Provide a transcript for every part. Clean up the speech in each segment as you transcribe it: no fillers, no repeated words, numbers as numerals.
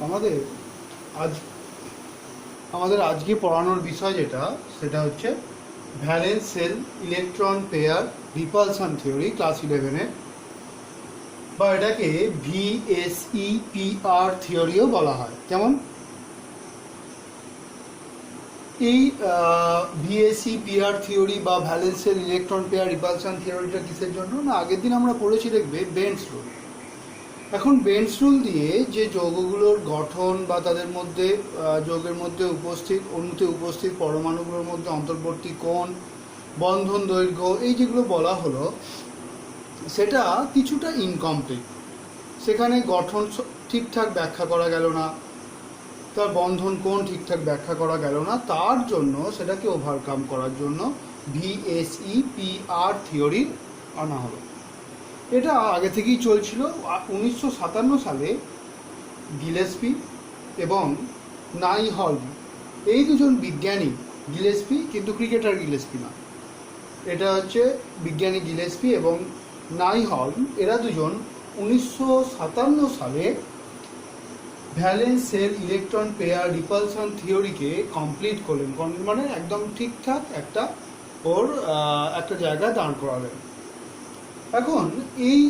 আমাদের আজ আমাদের আজকে পড়ানোর বিষয় সেটা হচ্ছে valence shell electron pair repulsion theory class 11-এ, বা এটাকে ভিএসইপিআর থিওরিও বলা হয়। যেমন এই ভিএসইপিআর থিওরি বা valence shell electron pair repulsion থিওরিটা কিসের জন্য না, আগের দিন আমরা পড়েছি দেখবে বেন্টস রুল। এখন বেন্টস রুল দিয়ে যে যৌগগুলোর গঠন বা তাদের মধ্যে যৌগের মধ্যে উপস্থিত অণুতে উপস্থিত পরমাণুগুলোর মধ্যে অন্তর্বর্তী কোণ, বন্ধন দৈর্ঘ্য, এই যেগুলো বলা হলো সেটা কিছুটা ইনকমপ্লিট। সেখানে গঠন ঠিকঠাক ব্যাখ্যা করা গেল না, তার বন্ধন কোণ ঠিকঠাক ব্যাখ্যা করা গেল না, তার জন্য সেটাকে ওভারকাম করার জন্য ভিএসইপিআর থিওরি আনা হলো। এটা আগে থেকেই চলছিল। 1957 সালে গিলেস্পি এবং নাইহলম, এই দুজন বিজ্ঞানী, গিলেস্পি কিন্তু ক্রিকেটার গিলেস্পি না, এটা হচ্ছে বিজ্ঞানী গিলেস্পি এবং নাইহলম, এরা দুজন 1957 সালে valence shell electron pair repulsion থিওরিকে কমপ্লিট করলেন, মানে একদম ঠিকঠাক একটা জায়গায় দাঁড় করালেন। এখন এই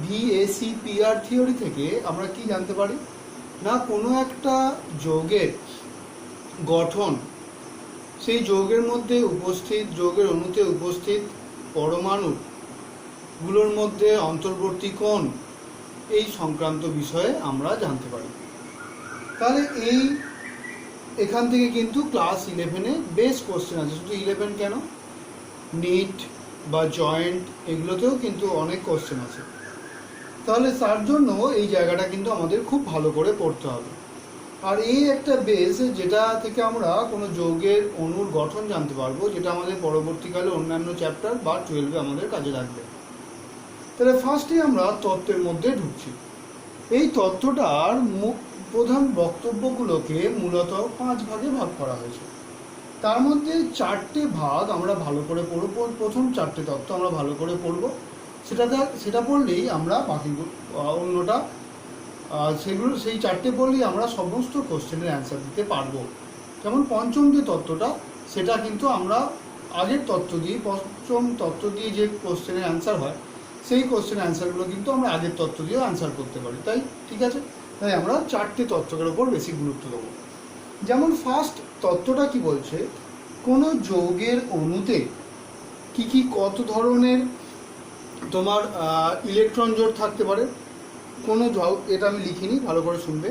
ভিএসইপিআর থিওরি থেকে আমরা কি জানতে পারি না, কোনো একটা যৌগের গঠন, সেই যৌগের মধ্যে উপস্থিত যৌগের অণুতে উপস্থিত পরমাণুগুলোর মধ্যে অন্তর্বর্তী কোণ, এই সংক্রান্ত বিষয়ে আমরা জানতে পারি। তাহলে এখান থেকে কিন্তু ক্লাস 11-এ বেশ কোশ্চেন আছে। শুধু 11 কেন, নিট বা জয়েন্ট এগুলোতেও কিন্তু অনেক কোশ্চেন আছে। তাহলে তার জন্য এই জায়গাটা কিন্তু আমাদের খুব ভালো করে পড়তে হবে। আর এই একটা বেস যেটা থেকে আমরা কোনো যৌগের অণুর গঠন জানতে পারবো, যেটা আমাদের পরবর্তীকালে অন্যান্য চ্যাপ্টার বা 12-এ আমাদের কাজে লাগবে। তাহলে ফার্স্টে আমরা তত্ত্বের মধ্যে ঢুকছি। এই তত্ত্বটার প্রধান বক্তব্যগুলোকে মূলত 5 ভাগে ভাগ করা হয়েছে। তার মধ্যে 4টে ভাগ আমরা ভালো করে পড়ব। প্রথম 4টে তত্ত্ব আমরা ভালো করে পড়ব, সেটা পড়লেই আমরা বাকি অন্যটা সেই 4টে পড়লেই আমরা সমস্ত কোশ্চেনের অ্যান্সার দিতে পারবো। যেমন পঞ্চম যে তত্ত্বটা, সেটা কিন্তু আমরা আগের তত্ত্ব দিয়ে, পঞ্চম তত্ত্ব দিয়ে যে কোশ্চেনের অ্যান্সার হয়, সেই কোশ্চেনের অ্যান্সারগুলো কিন্তু আমরা আগের তত্ত্ব দিয়েও অ্যান্সার করতে পারি। তাই ঠিক আছে, তাই আমরা 4টে তত্ত্বের ওপর বেশি গুরুত্ব দেবো। যেমন ফার্স্ট তত্ত্বটা কি বলছে, কোনো যৌগের অণুতে কি কত ধরনের তোমার ইলেকট্রন জোড় থাকতে পারে। এটা আমি লিখিনি, ভালো করে শুনবে।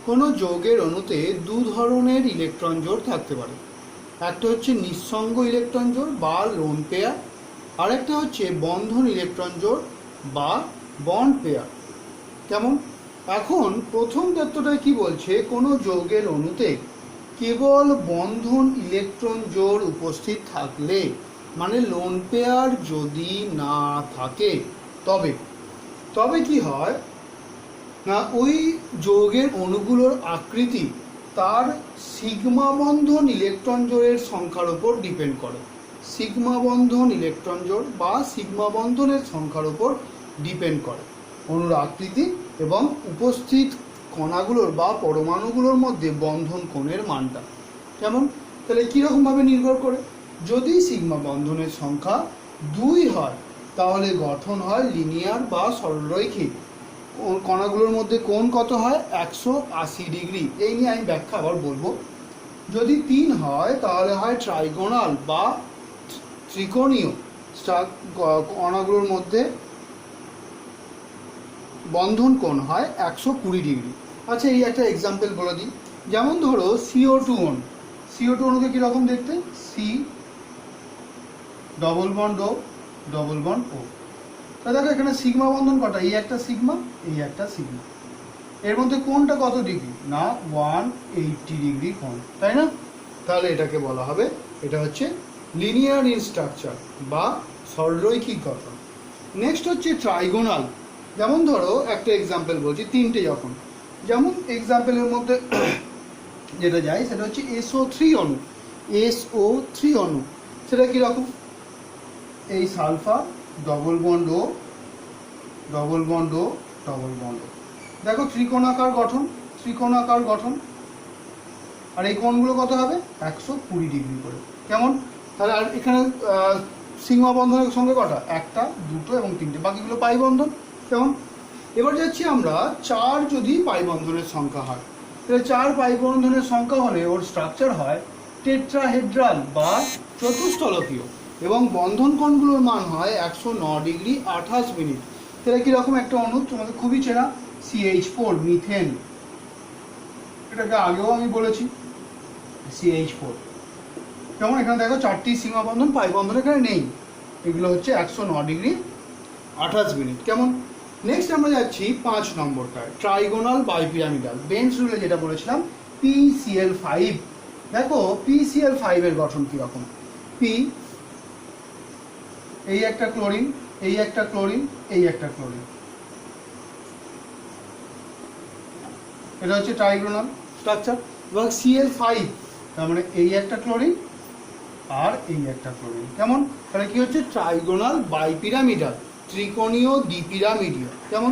কোনো যৌগের অণুতে 2 ধরনের ইলেকট্রন জোড় থাকতে পারে। একটা হচ্ছে নিঃসঙ্গ ইলেকট্রন জোড় বা লোন পেয়ার, আর একটা হচ্ছে বন্ধন ইলেকট্রন জোড় বা বন্ড পেয়ার। কেমন? এখন প্রথম তত্ত্বটায় কি বলছে, কোনো যৌগের অণুতে কেবল বন্ধন ইলেকট্রন জোড় উপস্থিত থাকলে, মানে লোন পেয়ার যদি না থাকে, তবে কি হয় না, ওই যৌগের অণুগুলোর আকৃতি তার সিগমা বন্ধন ইলেকট্রন জোড়ের সংখ্যার উপর ডিপেন্ড করে। সিগমা বন্ধন ইলেকট্রন জোড় বা সিগমা বন্ধনের সংখ্যার উপর ডিপেন্ড করে অণুর আকৃতি এবং উপস্থিত কণাগুলোর বা পরমাণুগুলোর মধ্যে বন্ধন কোণের মানটা। কেমন? তাহলে কীরকমভাবে নির্ভর করে, যদি সিগমা বন্ধনের সংখ্যা 2 হয় তাহলে গঠন হয় লিনিয়ার বা সরলরৈখিক। কণাগুলোর মধ্যে কোণ কত হয়? 180 ডিগ্রি। এই নিয়ে আমি ব্যাখ্যা আবার বলবো। যদি 3 হয় তাহলে হয় ট্রাইগোনাল বা ত্রিকোণীয়। কণাগুলোর মধ্যে বন্ধন কোণ হয় 120 ডিগ্রি। আচ্ছা, এই একটা এক্সাম্পল বলে দিই। যেমন ধরো CO2 অণু। CO2 অণুকে কীরকম দেখতে? সি ডবল বন্ড ও ডবল বন্ড ও। তা দেখো এখানে সিগমা বন্ধন কটা? এই একটা সিগমা, এই একটা সিগমা। এর মধ্যে কোণটা কত ডিগ্রি? না 180 ডিগ্রি কোণ, তাই না? তাহলে এটাকে বলা হবে, এটা হচ্ছে লিনিয়ার ইন স্ট্রাকচার বা সরলরৈখিক গঠন। নেক্সট হচ্ছে ট্রাইগোনাল। যেমন ধরো একটা এক্সাম্পল বলছি, 3টে যখন, যেমন এক্সাম্পলের মধ্যে যেটা যায় সেটা হচ্ছে SO3 অণু। SO3 অণু সেটা কীরকম? এই সালফার ডবল বন্ড ও ডবল বন্ড ও ডবল বন্ড ও। দেখো ত্রিকোণাকার গঠন, ত্রিকোণাকার গঠন, আর এই কোণগুলো কত হবে 120 ডিগ্রি করে। কেমন? তাহলে আর এখানে সিগমা বন্ধনের সংখ্যা কটা? একটা, দুটো এবং তিনটে, বাকিগুলো পাই বন্ধন। কেমন? এবার যাচ্ছি আমরা 4 যদি পাই বন্ধনের সংখ্যা হয়, তাহলে 4 পাই বন্ধনের সংখ্যা হলে ওর স্ট্রাকচার হয় টেট্রাহেড্রাল বা চতুস্তলকীয়, এবং বন্ধন কোণগুলোর মান হয় 109 ডিগ্রি 28 মিনিট। তাহলে কীরকম একটা অণু তোমাদের খুবই চেনা, CH4 মিথেন, এটাকে আগেও আমি বলেছি CH4। যেমন এখানে দেখো 4টি সিগমা বন্ধন, পাই বন্ধন এখানে নেই, এগুলো হচ্ছে 109 ডিগ্রি 28 মিনিট। কেমন? নেক্সট আমরা যাচ্ছি 5 নম্বরটায়, ট্রাইগোনাল বাইপিরামিডাল। বেঞ্চ রুলে যেটা বলেছিলাম PCl5। দেখো PCl5 এর গঠন কীরকম, P, এই একটা ক্লোরিন, এই একটা ক্লোরিন, এই একটা ক্লোরিন, এটা হচ্ছে ট্রাইগোনাল স্ট্রাকচার। এবং Cl5, তার মানে এই একটা ক্লোরিন আর এই একটা ক্লোরিন। কেমন? তাহলে কি হচ্ছে ট্রাইগোনাল বাইপিরামিডাল, ত্রিকোণীয় দ্বিপিরামিডীয়। কেমন?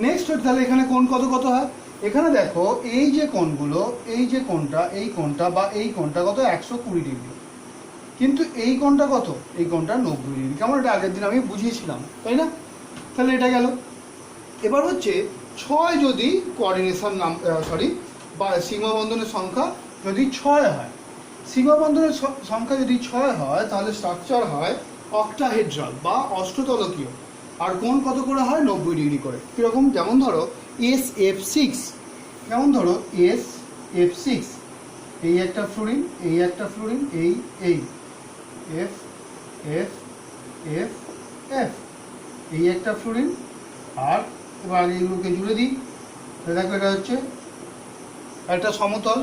নেক্সট হচ্ছে তাহলে এখানে কোণ কত কত হয়, এখানে দেখো এই যে কোণগুলো, এই যে কোণটা, এই কোণটা বা এই কোণটা কত 120 ডিগ্রি, কিন্তু এই কোণটা কত, এই কোণটা 90 ডিগ্রি। কেমন? এটা আগের দিন আমি বুঝিয়েছিলাম, তাই না? তাহলে এটা গেল। এবার হচ্ছে 6 যদি কোঅর্ডিনেশন বা সিগমা বন্ধনের সংখ্যা যদি 6 হয়, সিগমা বন্ধনের সংখ্যা যদি 6 হয় তাহলে স্ট্রাকচার হয় অক্টাহেড্রাল বা অষ্টতলকীয়, আর কোণ কত করে হয় 90 ডিগ্রি করে। কীরকম? যেমন ধরো SF6, যেমন ধরো SF6, এই একটা ফ্লোরিন, এই একটা ফ্লোরিন, এই F F F F, এই একটা ফ্লোরিন, আর এবার এইগুলোকে জুড়ে দিই। দেখো এটা হচ্ছে একটা সমতল,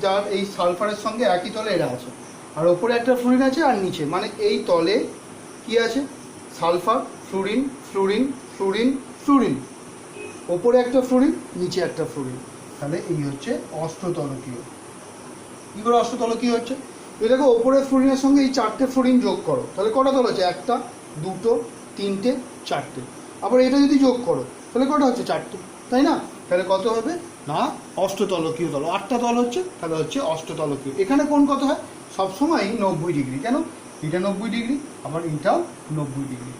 যার এই সালফারের সঙ্গে একই তলে এরা আছে, আর ওপরে একটা ফ্লোরিন আছে, আর নিচে মানে এই তলে কি আছে, sulphur, fluorine, fluorine, fluorine, fluorine, ওপরে একটা ফ্লোরিন, নিচে একটা ফ্লোরিন। তাহলে এই হচ্ছে অষ্টতলকীয়। কী করে অষ্টতলকীয় হচ্ছে? এই দেখো ওপরের ফ্লোরিনের সঙ্গে এই 4টে ফ্লোরিন যোগ করো, তাহলে কটা তল হচ্ছে? একটা, দুটো, তিনটে, চারটে। আবার এটা যদি যোগ করো তাহলে কটা হচ্ছে? 4টে, তাই না? তাহলে কত হবে না অষ্টতলকীয় তল, 8টা তল হচ্ছে, তাহলে হচ্ছে অষ্টতলকীয়। এখানে কোণ কত হয়? সবসময় 90 ডিগ্রি। কেন? এটা 90 ডিগ্রি, আবার এটাও 90 ডিগ্রি।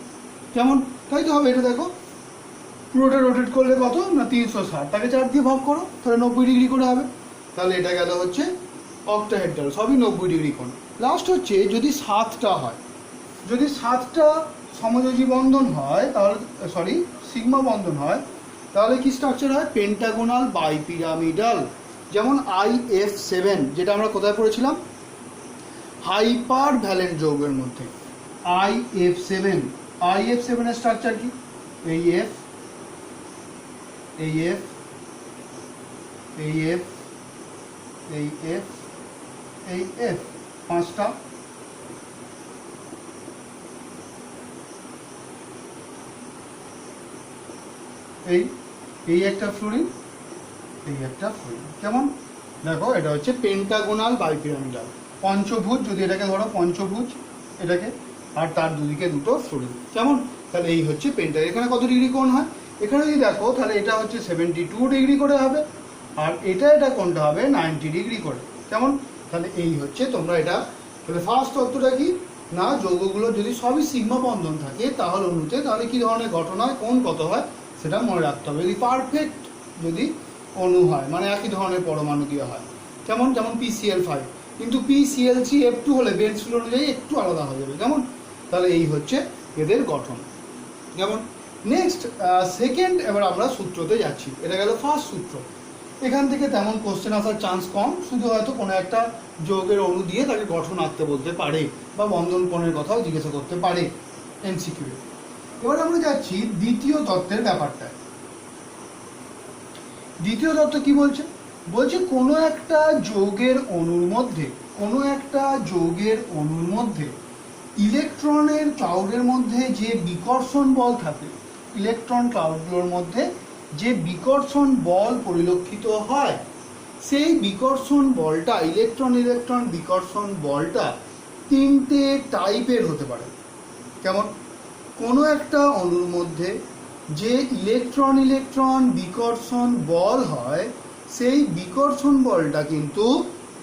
কেমন? তাই তো হবে। এটা দেখো পুরোটা রোটেট করলে কত না 360, তাকে 4 দিয়ে ভাগ করো, তাহলে 90 ডিগ্রি করে হবে। তাহলে এটা গেল হচ্ছে অক্টাহেড্রাল, সবই 90 ডিগ্রি কোণ। লাস্ট হচ্ছে যদি 7টা হয়, যদি 7টা সমযোজী বন্ধন হয়, তাহলে সিগমা বন্ধন হয়, তাহলে কি স্ট্রাকচার হয়? পেন্টাগোনাল বাইপিরামিডাল। যেমন IF7, যেটা আমরা কোথায় পড়েছিলাম? হাইপার ভ্যালেন্ট যৌগের মধ্যে। IF7 এর স্ট্রাকচার কি? এই F, এই F, এই F, এই F, এই F, 5টা। এই একটা ফ্লোরিন, এই একটা ফ্লোরিন। কেমন? দেখো এটা হচ্ছে পেন্টাগোনাল বাইপিরামিডাল, পঞ্চভুজ। যদি এটাকে ধরো পঞ্চভুজ, এটাকে, আর তার দুদিকে দুটো ফ্লোরিন। কেমন? তাহলে এই হচ্ছে পেন্টা। এখানে কত ডিগ্রি কোণ হয়? এখানে যদি দেখো তাহলে এটা হচ্ছে 72 ডিগ্রি করে হবে, আর এটা কোণটা হবে 90 ডিগ্রি করে। কেমন? তাহলে এই হচ্ছে তোমরা এটা। তাহলে ফার্স্ট তত্ত্বটা কি না, যৌগগুলো যদি সবই সিগমা বন্ধন থাকে তাহলে অণুতে তাহলে কি ধরনের ঘটনা হয়, কোণ কত হয় সেটা মনে রাখতে হবে। যদি পারফেক্ট যদি অণু হয়, মানে একই ধরনের পরমাণু দিয়ে হয়, যেমন PCl5, কিন্তু PCl3F2 হলে বেঞ্চ রুল অনুযায়ী একটু আলাদা হয়ে যাবে। কেমন? তাহলে এই হচ্ছে এদের গঠন। যেমন নেক্সট সেকেন্ড, এবার আমরা সূত্রতে যাচ্ছি। এটা গেল ফার্স্ট সূত্র। এখান থেকে তেমন কোশ্চেন আসার চান্স কম, শুধু হয়তো কোনো একটা যৌগের অণু দিয়ে তাকে গঠন আঁকতে বলতে পারে, বা বন্ধন কোণের কথাও জিজ্ঞাসা করতে পারে MCQ। এবার আমরা যাচ্ছি দ্বিতীয় তত্ত্বের ব্যাপারটা। দ্বিতীয় তত্ত্ব কি বলছে? বলছে কোনো একটা যৌগের অণুর মধ্যে ইলেকট্রনের ক্লাউডের মধ্যে যে বিকর্ষণ বল থাকে, ইলেকট্রন ক্লাউডগুলোর মধ্যে যে বিকর্ষণ বল পরিলক্ষিত হয়, সেই বিকর্ষণ বলটা, ইলেকট্রন বিকর্ষণ বলটা 3টে টাইপের হতে পারে। কেমন? কোনো একটা অণুর মধ্যে যে ইলেকট্রন বিকর্ষণ বল হয়, সেই বিকর্ষণ বলটা কিন্তু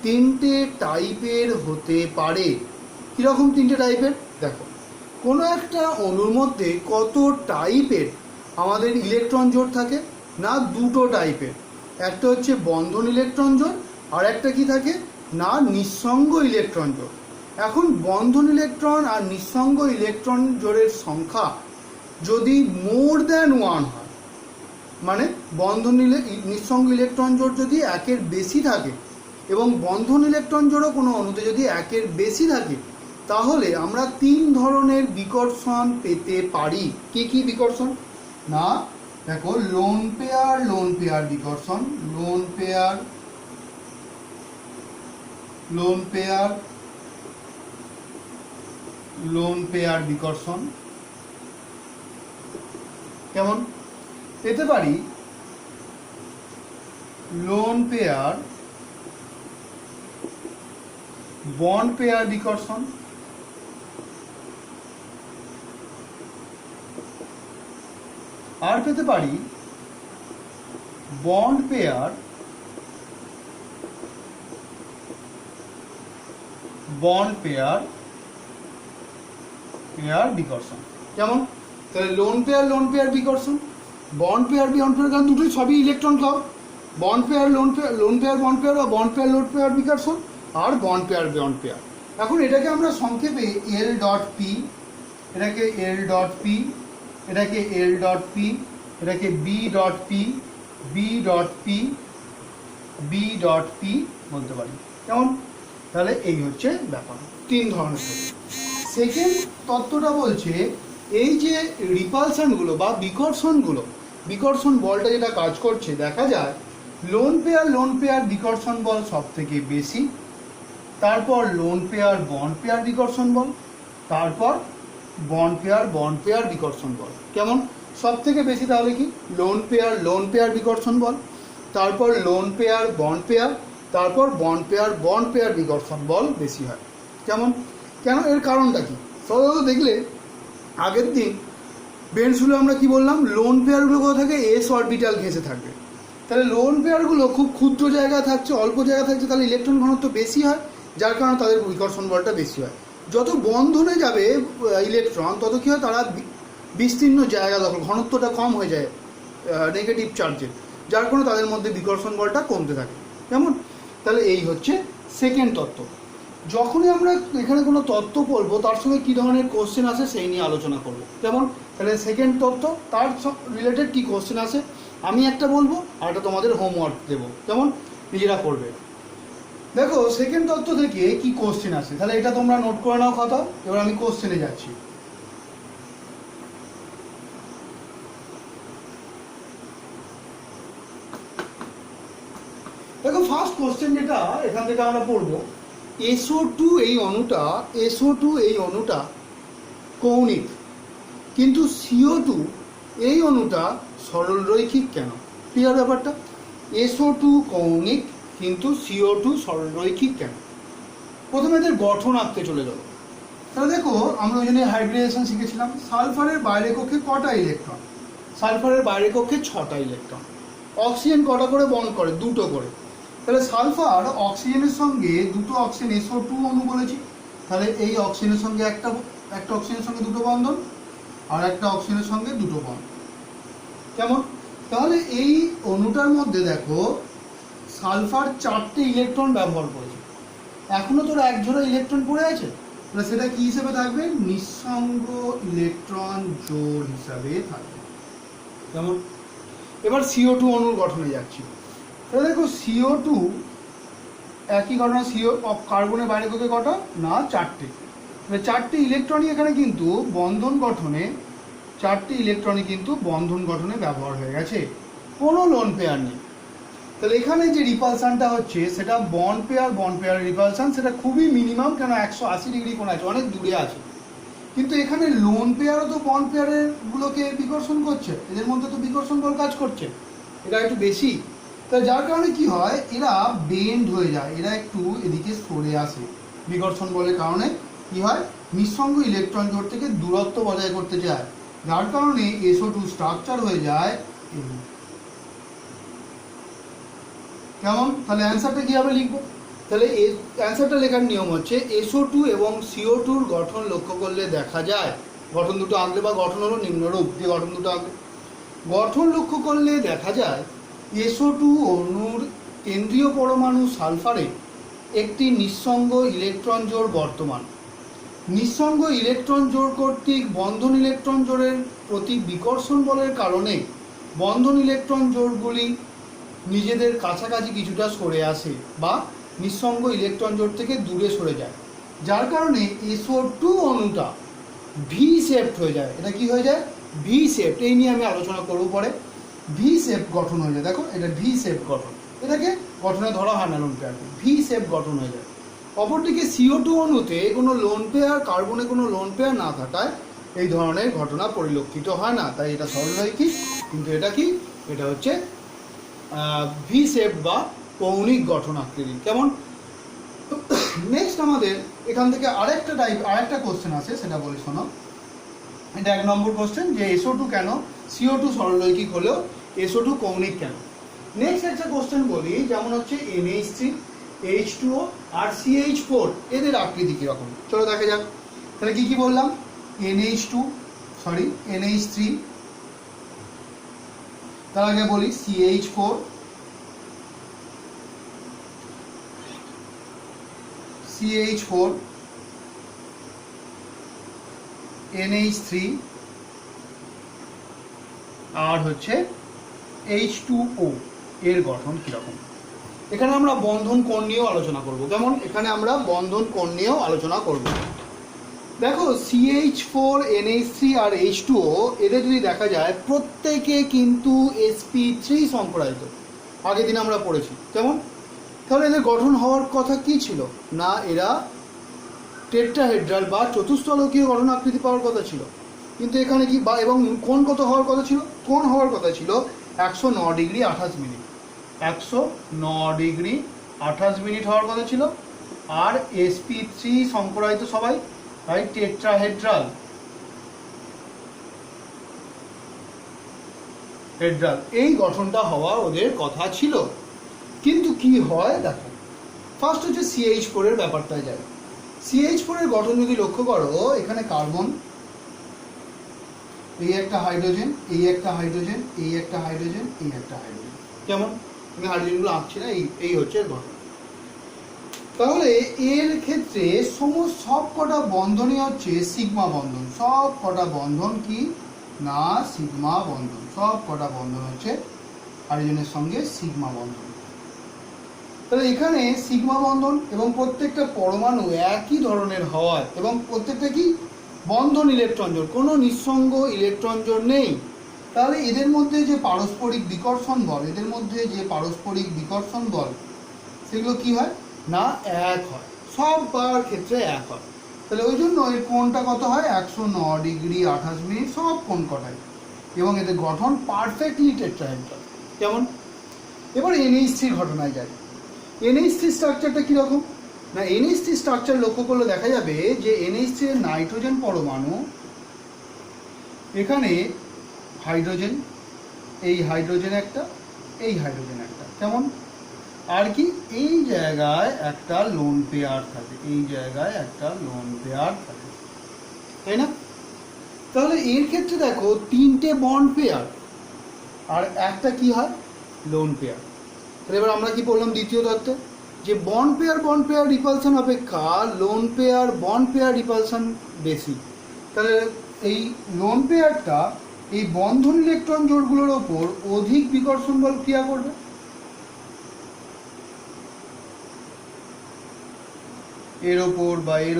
তিনটে টাইপের হতে পারে। কীরকম তিনটে টাইপের? দেখো, কোনো একটা অণুর মধ্যে কত টাইপের আমাদের ইলেকট্রন জোড় থাকে না? দুটো টাইপের। একটা হচ্ছে বন্ধন ইলেকট্রন জোড়, আর একটা কি থাকে না? নিঃসঙ্গ ইলেকট্রন জোড়। এখন বন্ধন ইলেকট্রন আর নিঃসঙ্গ ইলেকট্রন জোড়ের সংখ্যা যদি মোর দ্যান ওয়ান হয়, মানে বন্ধন নিঃসঙ্গ ইলেকট্রন জোড় যদি একের বেশি থাকে এবং বন্ধন ইলেকট্রন জোড়ও কোনো অণুতে যদি একের বেশি থাকে, তাহলে আমরা তিন ধরনের বিকর্ষণ পেতে পারি। কি কি বিকর্ষণ? না দেখো, লোন পেয়ার বিকর্ষণ, লোন পেয়ার বিকর্ষণ। কেমন? পেতে পারি লোন পেয়ার বন্ড পেয়ার বিকর্ষণ, আর পেতে পারি বন্ড পেয়ার বিকর্ষণ। কেমন? তাহলে লোন পেয়ার বিকর্ষণ, বন্ড পেয়ার কারণ দুটোই সবই electron club. Bond pair bond pair বা বন্ড পেয়ার লোড পেয়ার বিকর্ষণ, আর বন্ড পেয়ার। এখন এটাকে আমরা সংক্ষেপে এল ডট পি, এটাকে এল ডট পি, এটাকে এল ডট পি, এটাকে B dot P, B dot P, B dot P বলতে পারি। কেমন? তাহলে এই হচ্ছে ব্যাপার, তিন ধরনের। সেকেন্ড তত্ত্বটা বলছে এই যে রিপালশনগুলো বা বিকর্ষণ বলটা যেটা কাজ করছে, দেখা যায় লোন পেয়ার বিকর্ষণ বল সব থেকে বেশি, তারপর লোন পেয়ার বন্ড পেয়ার বিকর্ষণ বল, তারপর বন্ড পেয়ার বিকর্ষণ বল। কেমন? সব থেকে বেশি তাহলে কি? লোন পেয়ার বিকর্ষণ বল, তারপর লোন পেয়ার বন্ড পেয়ার, তারপর বন্ড পেয়ার বিকর্ষণ বল বেশি হয়। কেমন? কেন? এর কারণটা কি? সাধারণত দেখলে আগের দিন বেঞ্চগুলো আমরা কি বললাম? লোন পেয়ারগুলো কোথাও থাকে? এস অরবিটাল ঘেঁষে থাকবে। তাহলে লোন পেয়ারগুলো খুব ক্ষুদ্র জায়গায় থাকছে, অল্প জায়গা থাকছে, তাহলে ইলেকট্রন ঘনত্ব বেশি হয়, যার কারণে তাদের বিকর্ষণ বলটা বেশি হয়। যত বন্ধনে যাবে ইলেকট্রন, তত কী হয়? তারা বিস্তীর্ণ জায়গা দখল, ঘনত্বটা কম হয়ে যায় নেগেটিভ চার্জের, যার কারণে তাদের মধ্যে বিকর্ষণ বলটা কমতে থাকে। কেমন? তাহলে এই হচ্ছে সেকেন্ড তত্ত্ব। যখনই আমরা এখানে কোনো তত্ত্ব পড়বো, তার সঙ্গে কী ধরনের কোশ্চেন আসে সেই নিয়ে আলোচনা করবো। কেমন? তাহলে সেকেন্ড তত্ত্ব, তার রিলেটেড কী কোশ্চেন আসে আমি একটা বলবো, আর একটা তোমাদের হোমওয়ার্ক দেবো। কেমন? নিজেরা করবে। দেখো সেকেন্ড তত্ত্ব থেকে কি কোশ্চেন আসে, তাহলে এটা তোমরা নোট করে নাও কথা। এবার আমি কোশ্চেনে যাচ্ছি। দেখো ফার্স্ট কোশ্চেন যেটা এখান থেকে আমরা পড়বো, SO2 এই অণুটা কৌণিক, কিন্তু CO2 এই অণুটা সরলরৈখিক কেন? ক্লিয়ার ব্যাপারটা? SO2 কৌণিক কিন্তু CO2 সরলরৈখিক কেন? প্রথমে এদের গঠন আঁকতে চলে যাবো। তাহলে দেখো, আমরা ওই জন্য হাইব্রিডেশন শিখেছিলাম। সালফারের বাইরের কক্ষে কটা ইলেকট্রন? সালফারের বাইরের কক্ষে 6টা ইলেকট্রন। অক্সিজেন কটা করে বন্ড করে? 2টো করে। তাহলে সালফার অক্সিজেনের সঙ্গে দুটো অক্সিজেন SO2 অণু বলেছি, তাহলে এই অক্সিজেনের সঙ্গে একটা অক্সিজেনের সঙ্গে দুটো বন্ধন, আর একটা অক্সিজেনের সঙ্গে দুটো বন্ধন। কেমন? তাহলে এই অণুটার মধ্যে দেখো সালফার 4টে ইলেকট্রন ব্যবহার করেছে। এখনো তোর এক জোড়া ইলেকট্রন পড়ে আছে, তাহলে সেটা কি হিসেবে থাকবে? নিঃসঙ্গ ইলেকট্রন জোড় হিসাবে থাকবে। কেমন? এবার CO2 অণুর গঠনে যাচ্ছি। তাহলে দেখো CO2 একই ঘটনা, কার্বনের বাইরে কক্ষে কটা? না 4টে। তাহলে 4টে ইলেকট্রনই এখানে কিন্তু বন্ধন গঠনে, 4টে ইলেকট্রনই কিন্তু বন্ধন গঠনে ব্যবহার হয়ে গেছে, কোনো লোন পেয়ার নেই। তাহলে এখানে যে রিপালসানটা হচ্ছে সেটা বন্ড পেয়ার রিপালসান, সেটা খুবই মিনিমাম, কেন 180 ডিগ্রি কোণ আছে, অনেক দূরে আছে। কিন্তু এখানে লোন পেয়ারও তো বন্ড পেয়ারের গুলোকে বিকর্ষণ করছে, এদের মধ্যে তো বিকর্ষণ বল কাজ করছে, এটা একটু বেশি। তা যার কারণে কি হয়, এরা বেন্ড হয়ে যায়, এরা একটু এদিকে সরে আসে। বিকর্ষণ বলের কারণে কি হয়? নিঃসঙ্গ ইলেকট্রন জোড় থেকে দূরত্ব বজায় করতে চায়, যার কারণে SO2 স্ট্রাকচার হয়ে যায়। কেমন? তাহলে অ্যান্সারটা কীভাবে লিখবো? তাহলে অ্যান্সারটা লেখার নিয়ম হচ্ছে SO2 এবং CO2 গঠন লক্ষ্য করলে দেখা যায়, গঠন দুটো আঁকলে বা গঠন হলো নিম্নরূপ, যে গঠন দুটো আঁকলে গঠন লক্ষ্য করলে দেখা যায় SO2 অণুর কেন্দ্রীয় পরমাণু সালফারে একটি নিঃসঙ্গ ইলেকট্রন জোড় বর্তমান। নিঃসঙ্গ ইলেকট্রন জোড় কর্তৃক বন্ধন ইলেকট্রন জোড়ের প্রতি বিকর্ষণ বলের কারণে বন্ধন ইলেকট্রন জোড়গুলি নিজেদের কাছাকাছি কিছুটা সরে আসে বা নিঃসঙ্গ ইলেকট্রন জোড় থেকে দূরে সরে যায়, যার কারণে SO2 অণুটা ভি শেপড হয়ে যায়। এটা কি হয়ে যায়? V shaped. এই নিয়ে আমি আলোচনা করবো পরে। ভি শেপ গঠন হয়ে যায়। দেখো এটা ভি শেপ গঠন, এটাকে গঠনে ধরা হয় না লোন পেয়ারকে, ভি শেপ গঠন হয়ে যায়। অপরদিকে CO2 অণুতে কোনো লোন পেয়ার, কার্বনে কোনো লোন পেয়ার না থাকায় এই ধরনের ঘটনা পরিলক্ষিত হয় না, তাই এটা সরলরৈখিক। কিন্তু এটা কি? এটা হচ্ছে ভি শেপ বা কৌণিক গঠন আকৃতি। কেমন? নেক্সট আমাদের এখান থেকে আরেকটা কোশ্চেন আছে, সেটা বলি শোনো। এটা 1 নম্বর কোশ্চেন, যে SO2 কেন CO2 সরলরৈখিক হলেও SO2 কৌণিক কেন। নেক্সট একটা কোশ্চেন বলি, যেমন হচ্ছে NH3, H2O আর CH4 এদের আকৃতি কীরকম, চলো দেখা যাক। তাহলে কি বললাম? NH3, তার আগে বলি CH4, NH3 আর হচ্ছে H2O এর গঠন কীরকম। এখানে আমরা বন্ধন কোণ নিয়েও আলোচনা করব। কেমন? এখানে আমরা বন্ধন কোণ নিয়েও আলোচনা করব। দেখো CH4, NH3 আর H2O এদের যদি দেখা যায়, প্রত্যেকে কিন্তু sp3 সংকরায়িত। আগের দিন আমরা পড়েছি। কেমন? তাহলে এদের গঠন হওয়ার কথা কি ছিল? না, এরা টেট্রাহেড্রাল বা চতুস্থলকীয় গঠন আকৃতি পাওয়ার কথা ছিল। কিন্তু এখানে কি বা এবং কোণ কত হওয়ার কথা ছিল? কোণ হওয়ার কথা ছিল 109 ডিগ্রি 28 মিনিট। 109 ডিগ্রি 28 মিনিট হওয়ার কথা ছিল। আর sp3 সংকরায়িত সবাই, তাই টেট্রাহেড্রাল এই গঠনটা হওয়া ওদের কথা ছিল। কিন্তু কি হয় দেখো, ফার্স্ট হচ্ছে CH4 এর ব্যাপারটায় যায়। CH4 এর গঠন যদি লক্ষ্য করো, এখানে কার্বন, এই একটা হাইড্রোজেন, এই একটা হাইড্রোজেন, এই একটা হাইড্রোজেন, এই একটা হাইড্রোজেন। কেমন? আমি হাইড্রোজেনগুলো আঁকছি না, এই হচ্ছে এর গঠন। তাহলে এর ক্ষেত্রে সব কটা বন্ধনই হচ্ছে সিগমা বন্ধন। সব কটা বন্ধন কি না সিগমা বন্ধন। সব কটা বন্ধন হচ্ছে হাইড্রোজেনের সঙ্গে সিগমা বন্ধন। তাহলে এখানে সিগমা বন্ধন এবং প্রত্যেকটা পরমাণু একই ধরনের হওয়ায় এবং প্রত্যেকটা কি বন্ধন ইলেকট্রন জোড়, কোনো নিঃসঙ্গ ইলেকট্রন জোড় নেই। তাহলে এদের মধ্যে যে পারস্পরিক বিকর্ষণ বল, সেগুলো কি হয় না এক হয়, সববার ক্ষেত্রে এক হয়। তাহলে ওই জন্য এর কোণটা কত হয়? 109 ডিগ্রি 28 মিনিট সব কোণ কটায়, এবং এদের গঠন পারফেক্টলি টেট্রাহেড্রাল। কেমন? এবার NH3 ঘটনায় যায়। NH3 স্ট্রাকচারটা কীরকম না, NH3 স্ট্রাকচার লক্ষ্য করলে দেখা যাবে যে NH3 এর নাইট্রোজেন পরমাণু, এখানে হাইড্রোজেন, এই হাইড্রোজেন একটা, এই হাইড্রোজেন একটা। কেমন? আর কি এই জায়গায় একটা লোন পেয়ার থাকে, এই জায়গায় একটা লোন পেয়ার থাকে, তাই না? তাহলে এর ক্ষেত্রে দেখো 3টে বন্ড পেয়ার আর একটা কি হয় লোন পেয়ার। তাহলে এবার আমরা কি বললাম দ্বিতীয় তত্ত্বে, যে বন্ড পেয়ার রিপালশন অপেক্ষা lone pair bond pair repulsion বেশি। তাহলে এই লোন পেয়ারটা এই বন্ধন ইলেকট্রন জোড়গুলোর ওপর অধিক বিকর্ষণ বল ক্রিয়া করবে। এর ওপর বা এর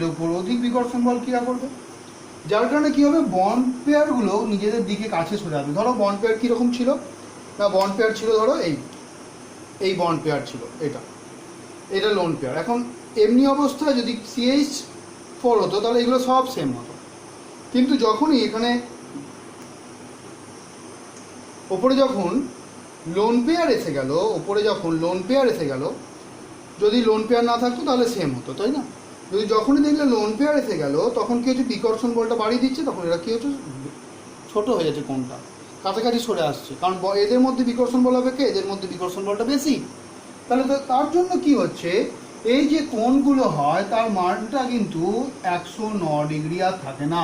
ওপর অধিক বিকর্ষণ বল ক্রিয়া করবে, যার কারণে কি হবে, বন্ড পেয়ারগুলো নিজেদের দিকে কাছে সরে আসবে। ধরো বন্ড পেয়ার কীরকম ছিল না, বন্ড পেয়ার ছিল ধরো এই বন্ড পেয়ার ছিল, এটা লোন পেয়ার। এখন এমনি অবস্থায় যদি CH4 হতো তাহলে এগুলো সব সেম হতো। কিন্তু যখনই এখানে ওপরে যখন লোন পেয়ার এসে গেল, যদি লোন পেয়ার না থাকতো তাহলে সেম হতো, তাই না? যদি যখনই দেখলে লোন পেয়ার এসে গেল, তখন কি হচ্ছে, বিকর্ষণ বলটা বাড়িয়ে দিচ্ছে, তখন এরা কি হচ্ছে ছোট হয়ে যাচ্ছে কোনটা। কাছাকাছি সরে আসছে, কারণ এদের মধ্যে বিকর্ষণ বল অপেক্ষা এদের মধ্যে বিকর্ষণ বলটা বেশি। তাহলে তার জন্য কি হচ্ছে, এই যে কোণগুলো হয় তার মানটা কিন্তু 109 ডিগ্রি আর থাকে না,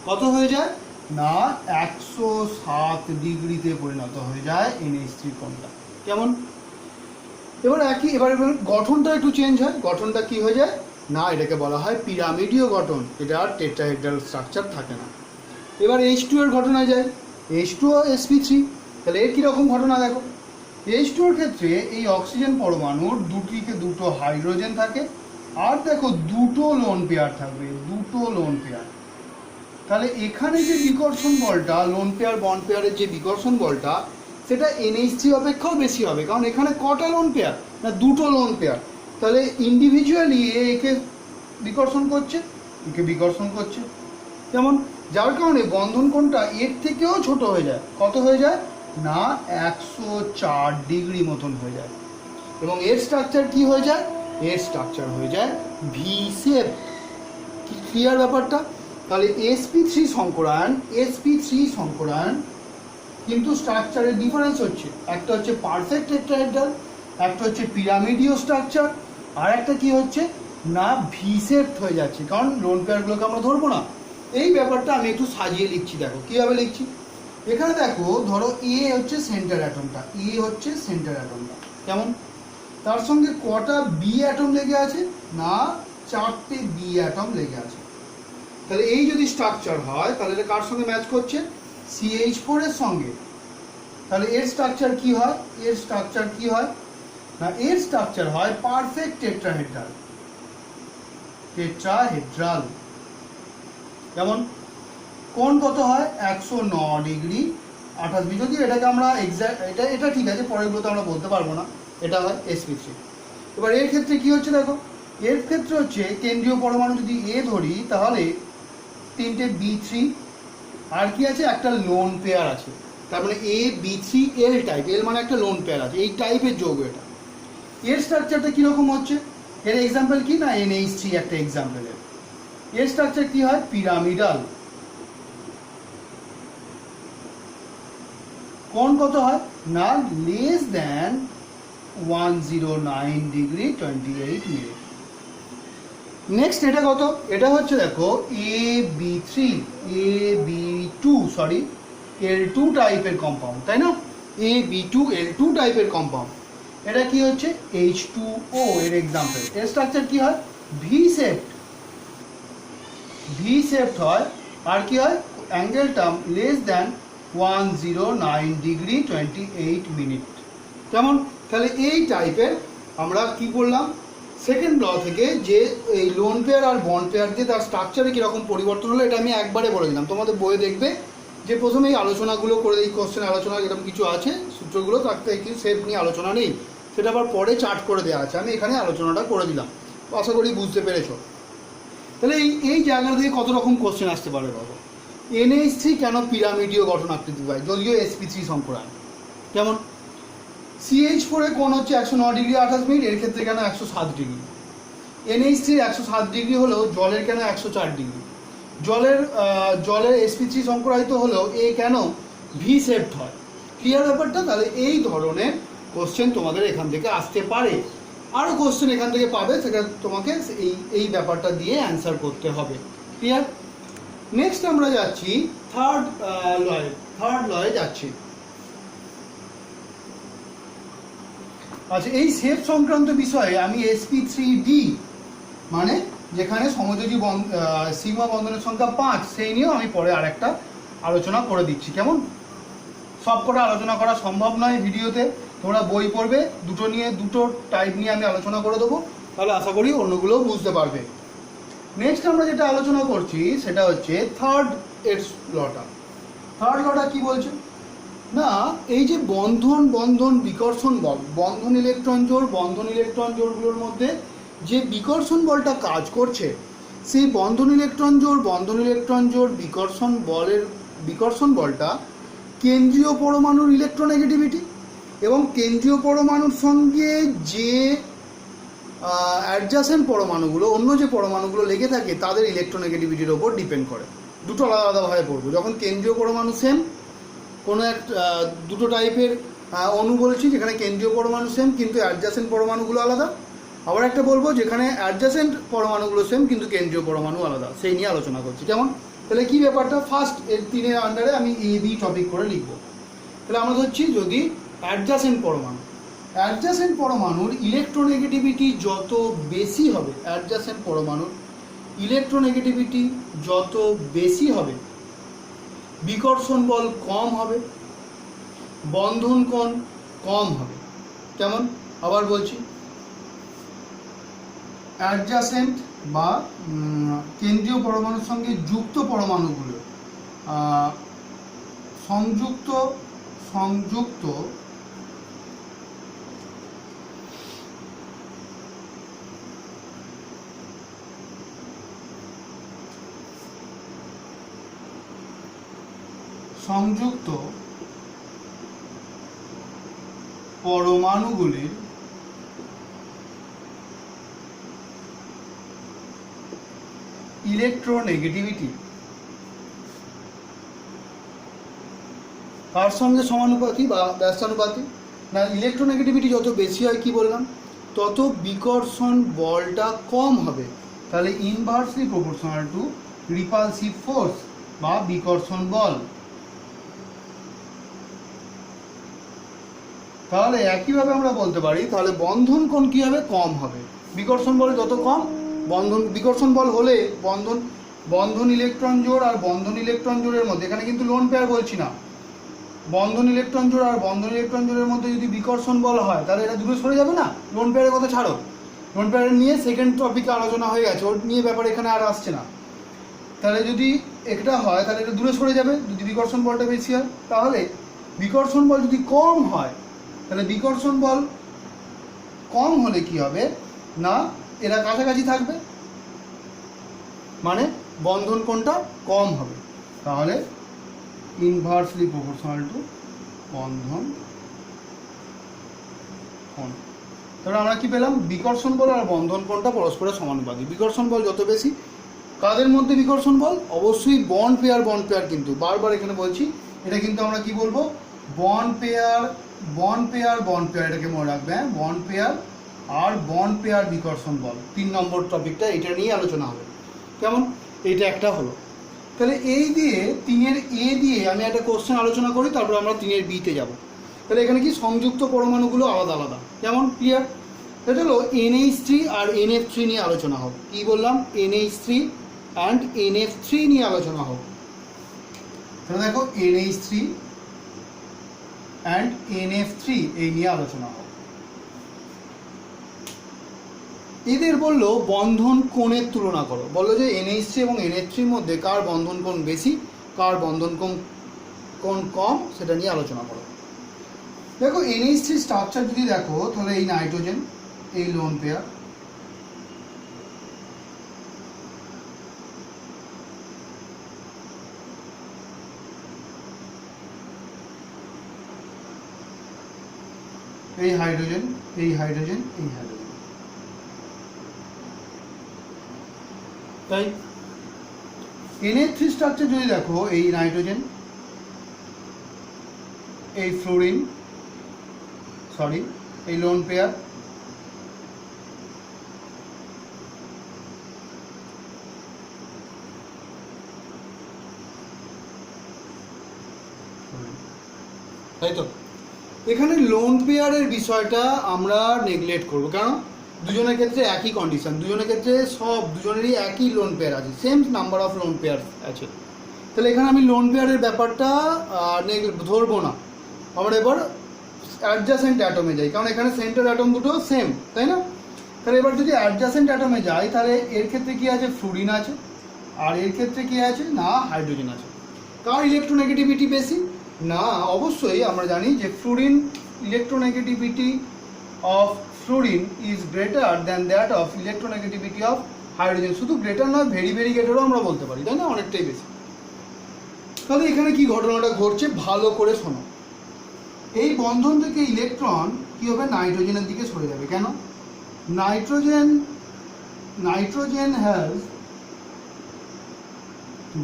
কত হয়ে যায় না 107 ডিগ্রিতে পরিণত হয়ে যায় NH3 কোণটা। কেমন? এবার এবার গঠনটা একটু চেঞ্জ হয়। গঠনটা কি হয়ে যায় না, এটাকে বলা হয় পিরামিডীয় গঠন, এটা আর টেট্রাহেড্রাল স্ট্রাকচার থাকে না। এবার H2 এর ঘটনায় যায়, H2O sp3। তাহলে এর কীরকম ঘটনা দেখো, H2 এর ক্ষেত্রে এই অক্সিজেন পরমাণুর দুটো হাইড্রোজেন থাকে, আর দেখো দুটো লোন পেয়ার থাকবে, দুটো লোন পেয়ার। তাহলে এখানে যে বিকর্ষণ বলটা, লোন পেয়ার বন্ড পেয়ারের যে বিকর্ষণ বলটা, সেটা NH3 অপেক্ষাও বেশি হবে, কারণ এখানে কটা লোন পেয়ার না, দুটো লোন পেয়ার। তাহলে ইন্ডিভিজুয়ালি একে বিকর্ষণ করছে, একে বিকর্ষণ করছে, যেমন যার কারণে বন্ধন কোণটা এর থেকেও ছোট হয়ে যায়। কত হয়ে যায় না 104 ডিগ্রি মতন হয়ে যায়। এবং এর স্ট্রাকচার কি হয়ে যায়, এর স্ট্রাকচার হয়ে যায় ভি শেপ। কি ক্লিয়ার ব্যাপারটা? তাহলে sp3 সংকরায়ন কিন্তু স্ট্রাকচারের ডিফারেন্স হচ্ছে, একটা হচ্ছে পারফেক্ট টেট্রাহেড্রাল, একটা হচ্ছে পিরামিডীয় স্ট্রাকচার, আর একটা কি হচ্ছে না ভি শেপ হয়ে যাচ্ছে, কারণ লোন পেয়ারগুলোকে আমরা ধরবো না। এই ব্যাপারটা আমি একটু সাজিয়ে লিখছি, দেখো কীভাবে লিখছি। এখানে দেখো, ধরো এ হচ্ছে সেন্টার অ্যাটমটা, এ হচ্ছে সেন্টার অ্যাটমটা, কেমন? তার সঙ্গে কটা বি অ্যাটম লেগে আছে না 4টে বি অ্যাটম লেগে আছে। তাহলে এই যদি স্ট্রাকচার হয় তাহলে এটা কার সঙ্গে ম্যাচ করছে, CH4 এর সঙ্গে। তাহলে এর স্ট্রাকচার কি হয়, এর স্ট্রাকচার কি হয় না, এর স্ট্রাকচার হয় পারফেক্ট টেট্রাহেড্রাল, টেট্রাহেড্রাল। যেমন কোণ কত হয় 109 ডিগ্রি 28 মিনিট। যদি এটাকে আমরা এক্সাক্ট এটা ঠিক আছে, পরেরগুলোতে আমরা বলতে পারবো না, এটা হয় sp3। এবার এর ক্ষেত্রে কি হচ্ছে দেখো, এর ক্ষেত্রে হচ্ছে কেন্দ্রীয় পরমাণু যদি এ ধরি তাহলে 3টে B3, আর কি আছে একটা লোন পেয়ার আছে। তার মানে AB3L টাইপ, এল মানে একটা লোন পেয়ার আছে, এই টাইপের যৌগ এটা। এর স্ট্রাকচারটা কীরকম হচ্ছে, এর এক্সাম্পল কি না NH3 একটা এক্সাম্পল। এর স্ট্রাকচার কি হয় পিরামিডাল। কোণ কত হয় না less than 109 degree 28 minute. Next এটা কত, এটা হচ্ছে দেখো L2 টাইপের কম্পাউন্ড, তাই না? L2 টাইপের কম্পাউন্ড। এটা কি হচ্ছে H2O এর এক্সাম্পল। এর স্ট্রাকচার কি হয় ভি শেপড হয়, আর কি হয় অ্যাঙ্গেলটা লেস দ্যান 109 ডিগ্রি 28 মিনিট। কেমন? তাহলে এই টাইপের আমরা কি করলাম সেকেন্ড ল থেকে, যে এই লোন পেয়ার আর বন্ড পেয়ার দিয়ে তার স্ট্রাকচারে কীরকম পরিবর্তন হলো এটা আমি একবারে বলে দিলাম। তোমাদের বইয়ে দেখবে যে প্রথমে এই আলোচনাগুলো করে, এই কোশ্চেন আলোচনা এরকম কিছু আছে সূত্রগুলো, তাতে কিছু সেট নিয়ে আলোচনা নেই, সেটা আবার পরে চার্ট করে দেওয়া আছে, আমি এখানে আলোচনাটা করে দিলাম। আশা করি বুঝতে পেরেছ। তাহলে এই জায়গা থেকে কত রকম কোশ্চেন আসতে পারে বাবা। NH3 কেন পিরামিডীয় গঠন আকৃতি পায় যদিও sp3 সংকরায়ন? যেমন CH4 এর কোণ হচ্ছে 109 ডিগ্রি 28 মিনিট, এর ক্ষেত্রে কেন 107 ডিগ্রি? NH3 107 ডিগ্রি হলেও জলের কেন 104 ডিগ্রি? জলের sp3 সংকরায়িত হলেও এ কেন ভি শেপড হয়? ক্লিয়ার ব্যাপারটা? তাহলে এই ধরনের কোশ্চেন তোমাদের এখান থেকে আসতে পারে, আরও কোশ্চেন এখান থেকে পাবে, সেটা তোমাকে এই ব্যাপারটা দিয়ে অ্যান্সার করতে হবে। ক্লিয়ার? নেক্সট আমরা যাচ্ছি থার্ড লয়ে যাচ্ছি। আচ্ছা, এই শেপ সংক্রান্ত বিষয়ে আমি sp3d মানে যেখানে সমযোজী সিগমা বন্ধনের সংখ্যা 5 সেই নিয়েও আমি পরে আরেকটা আলোচনা করে দিচ্ছি। কেমন? সব কটা আলোচনা করা সম্ভব নয় ভিডিওতে, তোমরা বই পড়বে, দুটো টাইপ নিয়ে আমি আলোচনা করে দেবো, তাহলে আশা করি অন্যগুলোও বুঝতে পারবে। নেক্সট আমরা যেটা আলোচনা করছি সেটা হচ্ছে থার্ড লটা কি বলছে না, এই যে বন্ধন বিকর্ষণ বল, বন্ধন ইলেকট্রন জোড়গুলোর মধ্যে যে বিকর্ষণ বলটা কাজ করছে, সেই বন্ধন ইলেকট্রন জোড় বিকর্ষণ বলটা কেন্দ্রীয় পরমাণুর ইলেকট্রোনেগেটিভিটি এবং কেন্দ্রীয় পরমাণুর সঙ্গে যে অ্যাডজাসেন্ট পরমাণুগুলো, অন্য যে পরমাণুগুলো লেগে থাকে তাদের ইলেকট্রোনেগেটিভিটির ওপর ডিপেন্ড করে। দুটো আলাদা আলাদাভাবে পড়বো। যখন কেন্দ্রীয় পরমাণু সেম কোনো এক দুটো টাইপের অণু বলছি যেখানে কেন্দ্রীয় পরমাণু সেম কিন্তু অ্যাডজাসেন্ট পরমাণুগুলো আলাদা, আবার একটা বলবো যেখানে অ্যাডজাসেন্ট পরমাণুগুলো সেম কিন্তু কেন্দ্রীয় পরমাণু আলাদা, সেই নিয়ে আলোচনা করছি। কেমন? তাহলে কী ব্যাপারটা, ফার্স্ট এর 3-এর আন্ডারে আমি এ বি টপিক করে লিখব। তাহলে আমরা ধরছি যদি অ্যাডজাসেন্ট পরমাণুর ইলেকট্রোনেগেটিভিটি যত বেশি হবে, অ্যাডজাসেন্ট পরমাণুর ইলেকট্রোনেগেটিভিটি যত বেশি হবে, বিকর্ষণ বল কম হবে, বন্ধন কোণ কম হবে। কেমন? আবার বলছি, অ্যাডজাসেন্ট বা কেন্দ্রীয় পরমাণুর সঙ্গে যুক্ত পরমাণুগুলো সংযুক্ত পরমাণুগুলির ইলেকট্রোনেগেটিভিটি কার সঙ্গে সমানুপাতি বা ব্যস্তানুপাতি? না, ইলেকট্রোনেগেটিভিটি যত বেশি হয় কি বললাম, তত বিকর্ষণ বলটা কম হবে। তাহলে inversely proportional to repulsive force বা বিকর্ষণ বল। তাহলে একইভাবে আমরা বলতে পারি তাহলে বন্ধন কোণ কী হবে? কম হবে। বিকর্ষণ বল যত কম, বিকর্ষণ বল হলে বন্ধন ইলেকট্রন জোড় আর বন্ধন ইলেকট্রন জোড়ের মধ্যে, এখানে কিন্তু লোন পেয়ার বলছি না, বন্ধন ইলেকট্রন জোড় আর বন্ধন ইলেকট্রন জোড়ের মধ্যে যদি বিকর্ষণ বল হয় তাহলে এটা দূরে সরে যাবে না। লোন পেয়ারের কথা ছাড়ো, লোন পেয়ার নিয়ে সেকেন্ড টপিকে আলোচনা হয়ে গেছে, ওর নিয়ে ব্যাপার এখানে আর আসছে না। তাহলে যদি এটা হয় তাহলে এটা দূরে সরে যাবে যদি বিকর্ষণ বলটা বেশি হয়। তাহলে বিকর্ষণ বল যদি কম হয় তাহলে বিকর্ষণ বল কম হলে কি হবে না, এরা কাছাকাছি থাকবে, মানে বন্ধন কোণটা কম হবে। তাহলে ইনভার্সলি প্রপোর্শনাল টু বন্ধন কোণ। তাহলে আমরা কি পেলাম? বিকর্ষণ বল আর বন্ধন কোণটা পরস্পরের সমানুপাতি। বিকর্ষণ বল যত বেশি, কাদের মধ্যে বিকর্ষণ বল? অবশ্যই বন্ড পেয়ার কিন্তু বারবার এখানে বলছি, এটা কিন্তু আমরা কি বলবো, বন্ড পেয়ার এটাকে মনে রাখবে, হ্যাঁ, বন্ড পেয়ার বিকর্ষণ বল। 3 নম্বর টপিকটা এটা নিয়ে আলোচনা হবে। কেমন? এইটা একটা হলো। তাহলে এই দিয়ে 3-এর এ দিয়ে আমি একটা কোশ্চেন আলোচনা করি, তারপর আমরা 3-এর বিতে যাব। তাহলে এখানে কি সংযুক্ত পরমাণুগুলো আলাদা আলাদা, যেমন ক্লিয়ার? এটা হলো NH3 আর NF3 নিয়ে আলোচনা হোক। কি বললাম? NH3 অ্যান্ড NF3 নিয়ে আলোচনা হোক। তাহলে দেখো NH3 অ্যান্ড NF3 এই নিয়ে আলোচনা হোক। এদের বললো বন্ধন কোণের তুলনা করো, বললো যে NH3 এবং NF3-র মধ্যে কার বন্ধন কোণ বেশি, কার বন্ধন কোণ কম, সেটা নিয়ে আলোচনা করো। দেখো NH3 স্ট্রাকচার যদি দেখো তাহলে এই নাইট্রোজেন, এই লোন পেয়ার, এই হাইড্রোজেন, এই হাইড্রোজেন, এই হাইড্রোজেন। তাই NH3 স্ট্রাকচার যদি দেখো এই নাইট্রোজেন, এই ফ্লোরিন, এই লোন পেয়ার, তাই তো এখানে লোন পেয়ারের বিষয়টা আমরা নেগলেক্ট করবো, কারণ দুজনের ক্ষেত্রে একই কন্ডিশন, দুজনের ক্ষেত্রে দুজনেরই একই লোন পেয়ার আছে, same number of lone pair আছে। তাহলে এখানে আমি লোন পেয়ারের ব্যাপারটা ধরবো না, আমরা এবার অ্যাডজাসেন্ট অ্যাটমে যাই, কারণ এখানে সেন্টার অ্যাটম দুটো সেম, তাই না? তাহলে এবার যদি অ্যাডজাসেন্ট অ্যাটমে যাই তাহলে এর ক্ষেত্রে কি আছে? ফ্লুরিন আছে, আর এর ক্ষেত্রে কি আছে? না, হাইড্রোজেন আছে। কার ইলেকট্রোনেগেটিভিটি বেশি? না, অবশ্যই আমরা জানি যে fluorine electronegativity of fluorine is greater than that of electronegativity of hydrogen. শুধু গ্রেটার নয়, ভেরি ভেরি গ্রেটারও আমরা বলতে পারি, তাই না? অনেকটাই বেশি। তাহলে এখানে কি ঘটনাটা ঘটছে ভালো করে শোনো। এই বন্ধন থেকে ইলেকট্রন কি হবে? নাইট্রোজেনের দিকে সরে যাবে। কেন? Nitrogen has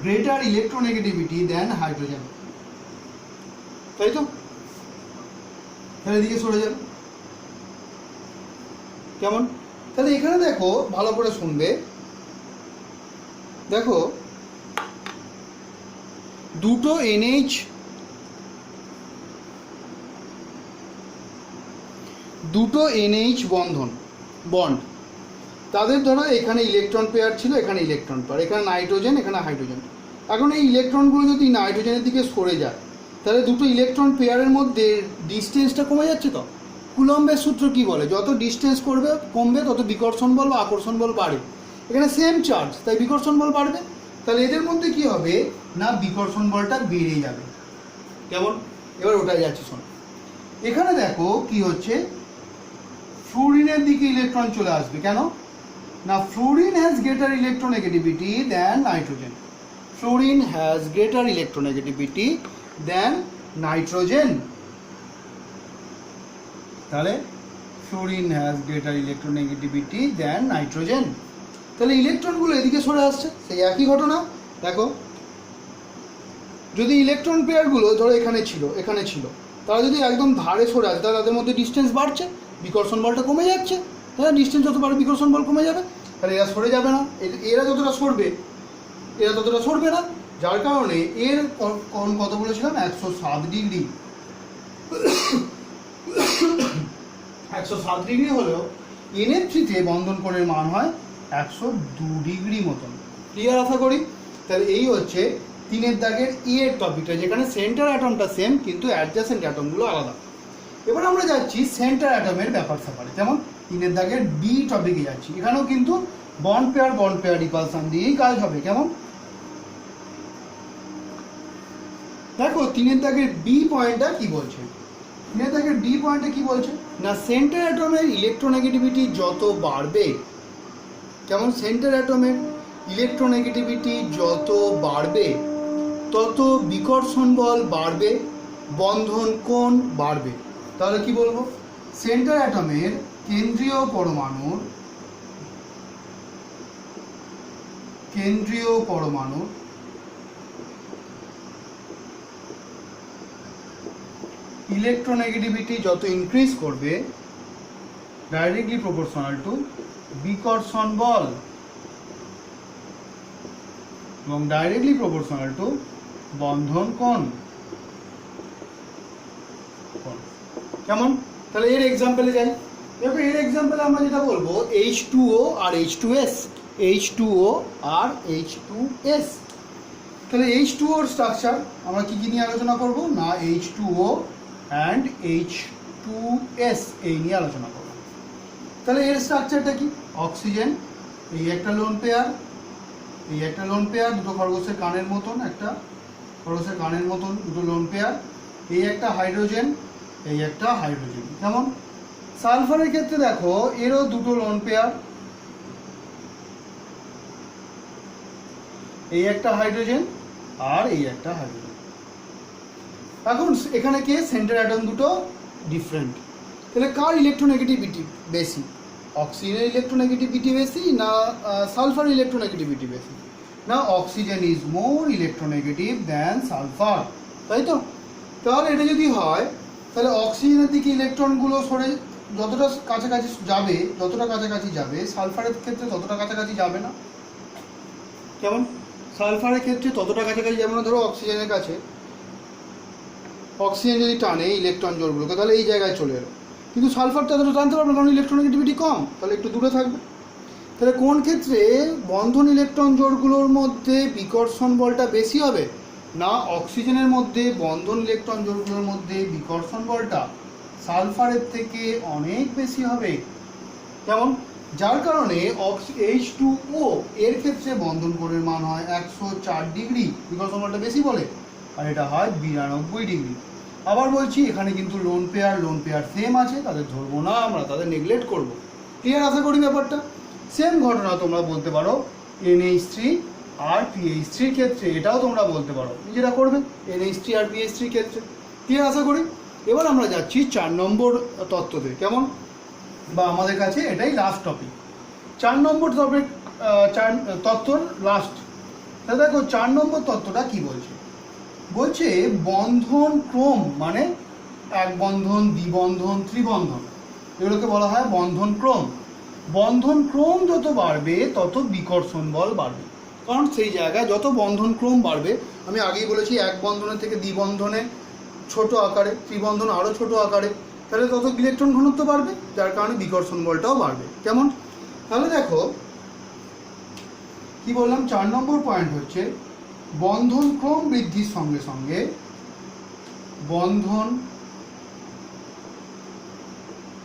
greater electronegativity than hydrogen. তাই তো? তাহলে এদিকে সরে যাবে। কেমন? তাহলে এখানে দেখো, ভালো করে শুনবে, দেখো দুটো NH বন্ড, তাদের ধরো এখানে ইলেকট্রন পেয়ার ছিল, এখানে ইলেকট্রন পেয়ার, এখানে নাইট্রোজেন, এখানে হাইড্রোজেন। এখন এই ইলেকট্রনগুলো যদি নাইট্রোজেনের দিকে সরে যায়, তাহলে দুটো ইলেকট্রন পেয়ারের মধ্যে ডিস্টেন্সটা কমে যাচ্ছে। তো কুলম্বের সূত্র কি বলে? যত ডিস্টেন্স কমবে তত বিকর্ষণ বল বা আকর্ষণ বল বাড়ে। এখানে সেম চার্জ, তাই বিকর্ষণ বল বাড়বে। তাহলে এদের মধ্যে কি হবে না, বিকর্ষণ বলটা বেড়ে যাবে। কেমন? এবার ওটাই যাচ্ছে, শোনো। এখানে দেখো কি হচ্ছে, ফ্লুরিনের দিকে ইলেকট্রন চলে আসবে। কেন না, fluorine has greater electronegativity than nitrogen. Fluorine has greater electronegativity than nitrogen. তাহলে fluorine has greater electronegativity than nitrogen. তাহলে ইলেকট্রনগুলো এদিকে সরে আসছে, সেই একই ঘটনা। দেখো, যদি ইলেকট্রন পেয়ারগুলো ধরো এখানে ছিল, তারা যদি একদম ধারে সরে আসে, তাহলে তাদের মধ্যে ডিস্টেন্স বাড়ছে, বিকর্ষণ বলটা কমে যাচ্ছে। হ্যাঁ, ডিস্টেন্স যত বাড়বে বিকর্ষণ বল কমে যাবে। তাহলে এরা সরে যাবে না, এরা যতটা সরবে না, যার কারণে এর কোণ কত বলেছিলাম, 107 ডিগ্রি। 107 ডিগ্রি হলেও NH3-তে বন্ধন কোণের মান হয় 102 ডিগ্রি মতন। ক্লিয়ার আশা করি? তাহলে এই হচ্ছে 3 দাগের এর টপিকটা, যেখানে সেন্টার অ্যাটমটা সেম কিন্তু অ্যাডজাসেন্ট অ্যাটমগুলো আলাদা। এবার আমরা যাচ্ছি সেন্টার অ্যাটমের ব্যাপার স্যাপারে। যেমন 3 দাগের বি টপিকে যাচ্ছি, এখানেও কিন্তু বন্ড পেয়ার রিপালশন দিয়েই কাজ হবে। কেমন? দেখো 3 দাগের বি পয়েন্টটা কি বলছে? 3 দাগের বি পয়েন্টে কি বলছে না, সেন্টার অ্যাটমের ইলেকট্রোনেগেটিভিটি যত বাড়বে, কেমন, সেন্টার অ্যাটমের ইলেকট্রোনেগেটিভিটি যত বাড়বে তত বিকর্ষণ বল বাড়বে, বন্ধন কোণ বাড়বে। তাহলে কি বলবো, সেন্টার অ্যাটমের কেন্দ্রীয় পরমাণুর ইলেকট্রোনেগেটিভিটি যত ইনক্রিজ করবে, ডাইরেক্টলি প্রপোর্শনাল টু বিকর্ষণ বল এবং ডাইরেক্টলি প্রপোর্শনাল টু বন্ধন কোণ। কেমন? তাহলে এর এক্সাম্পলে যাই। দেখো, এর এক্সাম্পলে আমরা যেটা বলবো H2O আর H2S, H2O আর H2S। তাহলে H2O এর স্ট্রাকচার আমরা কি নিয়ে আলোচনা করব না, H2O অ্যান্ড H2S এই নিয়ে আলোচনা করব। তাহলে এর স্ট্রাকচারটা কি, অক্সিজেন, এই একটা লোন পেয়ার, দুটো খরগোশের কানের মতন, দুটো লোন পেয়ার, এই একটা হাইড্রোজেন, এই একটা হাইড্রোজেন। যেমন সালফারের ক্ষেত্রে দেখো, এরও দুটো লোন পেয়ার, এই একটা হাইড্রোজেন আর এই একটা হাইড্রোজেন। এখন এখানে কে, সেন্টার অ্যাটম দুটো ডিফারেন্ট। তাহলে কার ইলেকট্রোনেগেটিভিটি বেশি, অক্সিজেনের ইলেকট্রোনেগেটিভিটি বেশি না সালফারের ইলেকট্রোনেগেটিভিটি বেশি? না, oxygen is more electronegative than sulphur, তাই তো? তাহলে এটা যদি হয়, তাহলে অক্সিজেনের দিকে ইলেকট্রনগুলো সরে যতটা কাছাকাছি যাবে, সালফারের ক্ষেত্রে ততটা কাছাকাছি যাবে না। কেমন? সালফারের ক্ষেত্রে ততটা কাছাকাছি যাবে না। ধরো অক্সিজেনের কাছে, অক্সিজেন যদি টানে ইলেকট্রন জোড়গুলোকে, তাহলে এই জায়গায় চলে এলো, কিন্তু সালফারটা ততটা টানতে পারবে না, কারণ ইলেকট্রোনেগেটিভিটি কম, তাহলে একটু দূরে থাকবে। তাহলে কোন ক্ষেত্রে বন্ধন ইলেকট্রন জোড়গুলোর মধ্যে বিকর্ষণ বলটা বেশি হবে? না, অক্সিজেনের মধ্যে বন্ধন ইলেকট্রন জোড়গুলোর মধ্যে বিকর্ষণ বলটা সালফারের থেকে অনেক বেশি হবে। যেমন যার কারণে H2O এর ক্ষেত্রে বন্ধন কোণের মান হয় 104 ডিগ্রি, বিকর্ষণ বলটা বেশি বলে, আর এটা হয় 92 ডিগ্রি। আবার বলছি, এখানে কিন্তু লোন পেয়ার সেম আছে, তাদের ধরবো না আমরা, তাদের নেগলেক্ট করবো। ক্লিয়ার আশা করি ব্যাপারটা? সেম ঘটনা তোমরা বলতে পারো NH3 আর PH3 ক্ষেত্রে, এটাও তোমরা বলতে পারো, নিজেরা করবে NH3 আর PH3 ক্ষেত্রে। ক্লিয়ার আশা করি? এবার আমরা যাচ্ছি 4 নম্বর তত্ত্বতে। কেমন? বা আমাদের কাছে এটাই লাস্ট টপিক, 4 নম্বর টপিক, 4 তত্ত্বর লাস্ট। তাহলে দেখো 4 নম্বর তত্ত্বটা কি বলছে। বলছে বন্ধন ক্রম মানে এক বন্ধন, দ্বিবন্ধন, ত্রিবন্ধন, এগুলোকে বলা হয় বন্ধন ক্রম। বন্ধন ক্রম যত বাড়বে তত বিকর্ষণ বল বাড়বে, কারণ সেই জায়গায় যত বন্ধন ক্রম বাড়বে, আমি আগেই বলেছি এক বন্ধনের থেকে দ্বিবন্ধনে ছোট আকারে, ত্রিবন্ধন আরও ছোট আকারে, তাহলে তত ইলেকট্রন ঘনত্ব বাড়বে, যার কারণে বিকর্ষণ বলটাও বাড়বে। কেমন? তাহলে দেখো কি বললাম, 4 নম্বর পয়েন্ট হচ্ছে বন্ধন ক্রম বৃদ্ধির সঙ্গে সঙ্গে বন্ধন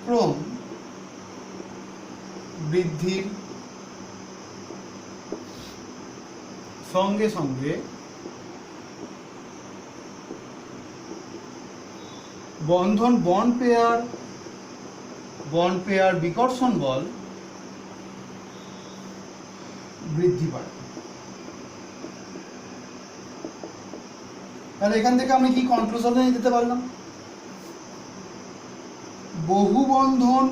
ক্রম বৃদ্ধির সঙ্গে সঙ্গে বন্ধন বন্ড পেয়ার বিকর্ষণ বল বৃদ্ধি পায়। তাহলে এখান থেকে আমি কি কনক্লুশনে যেতে পারলাম? বহু বন্ধন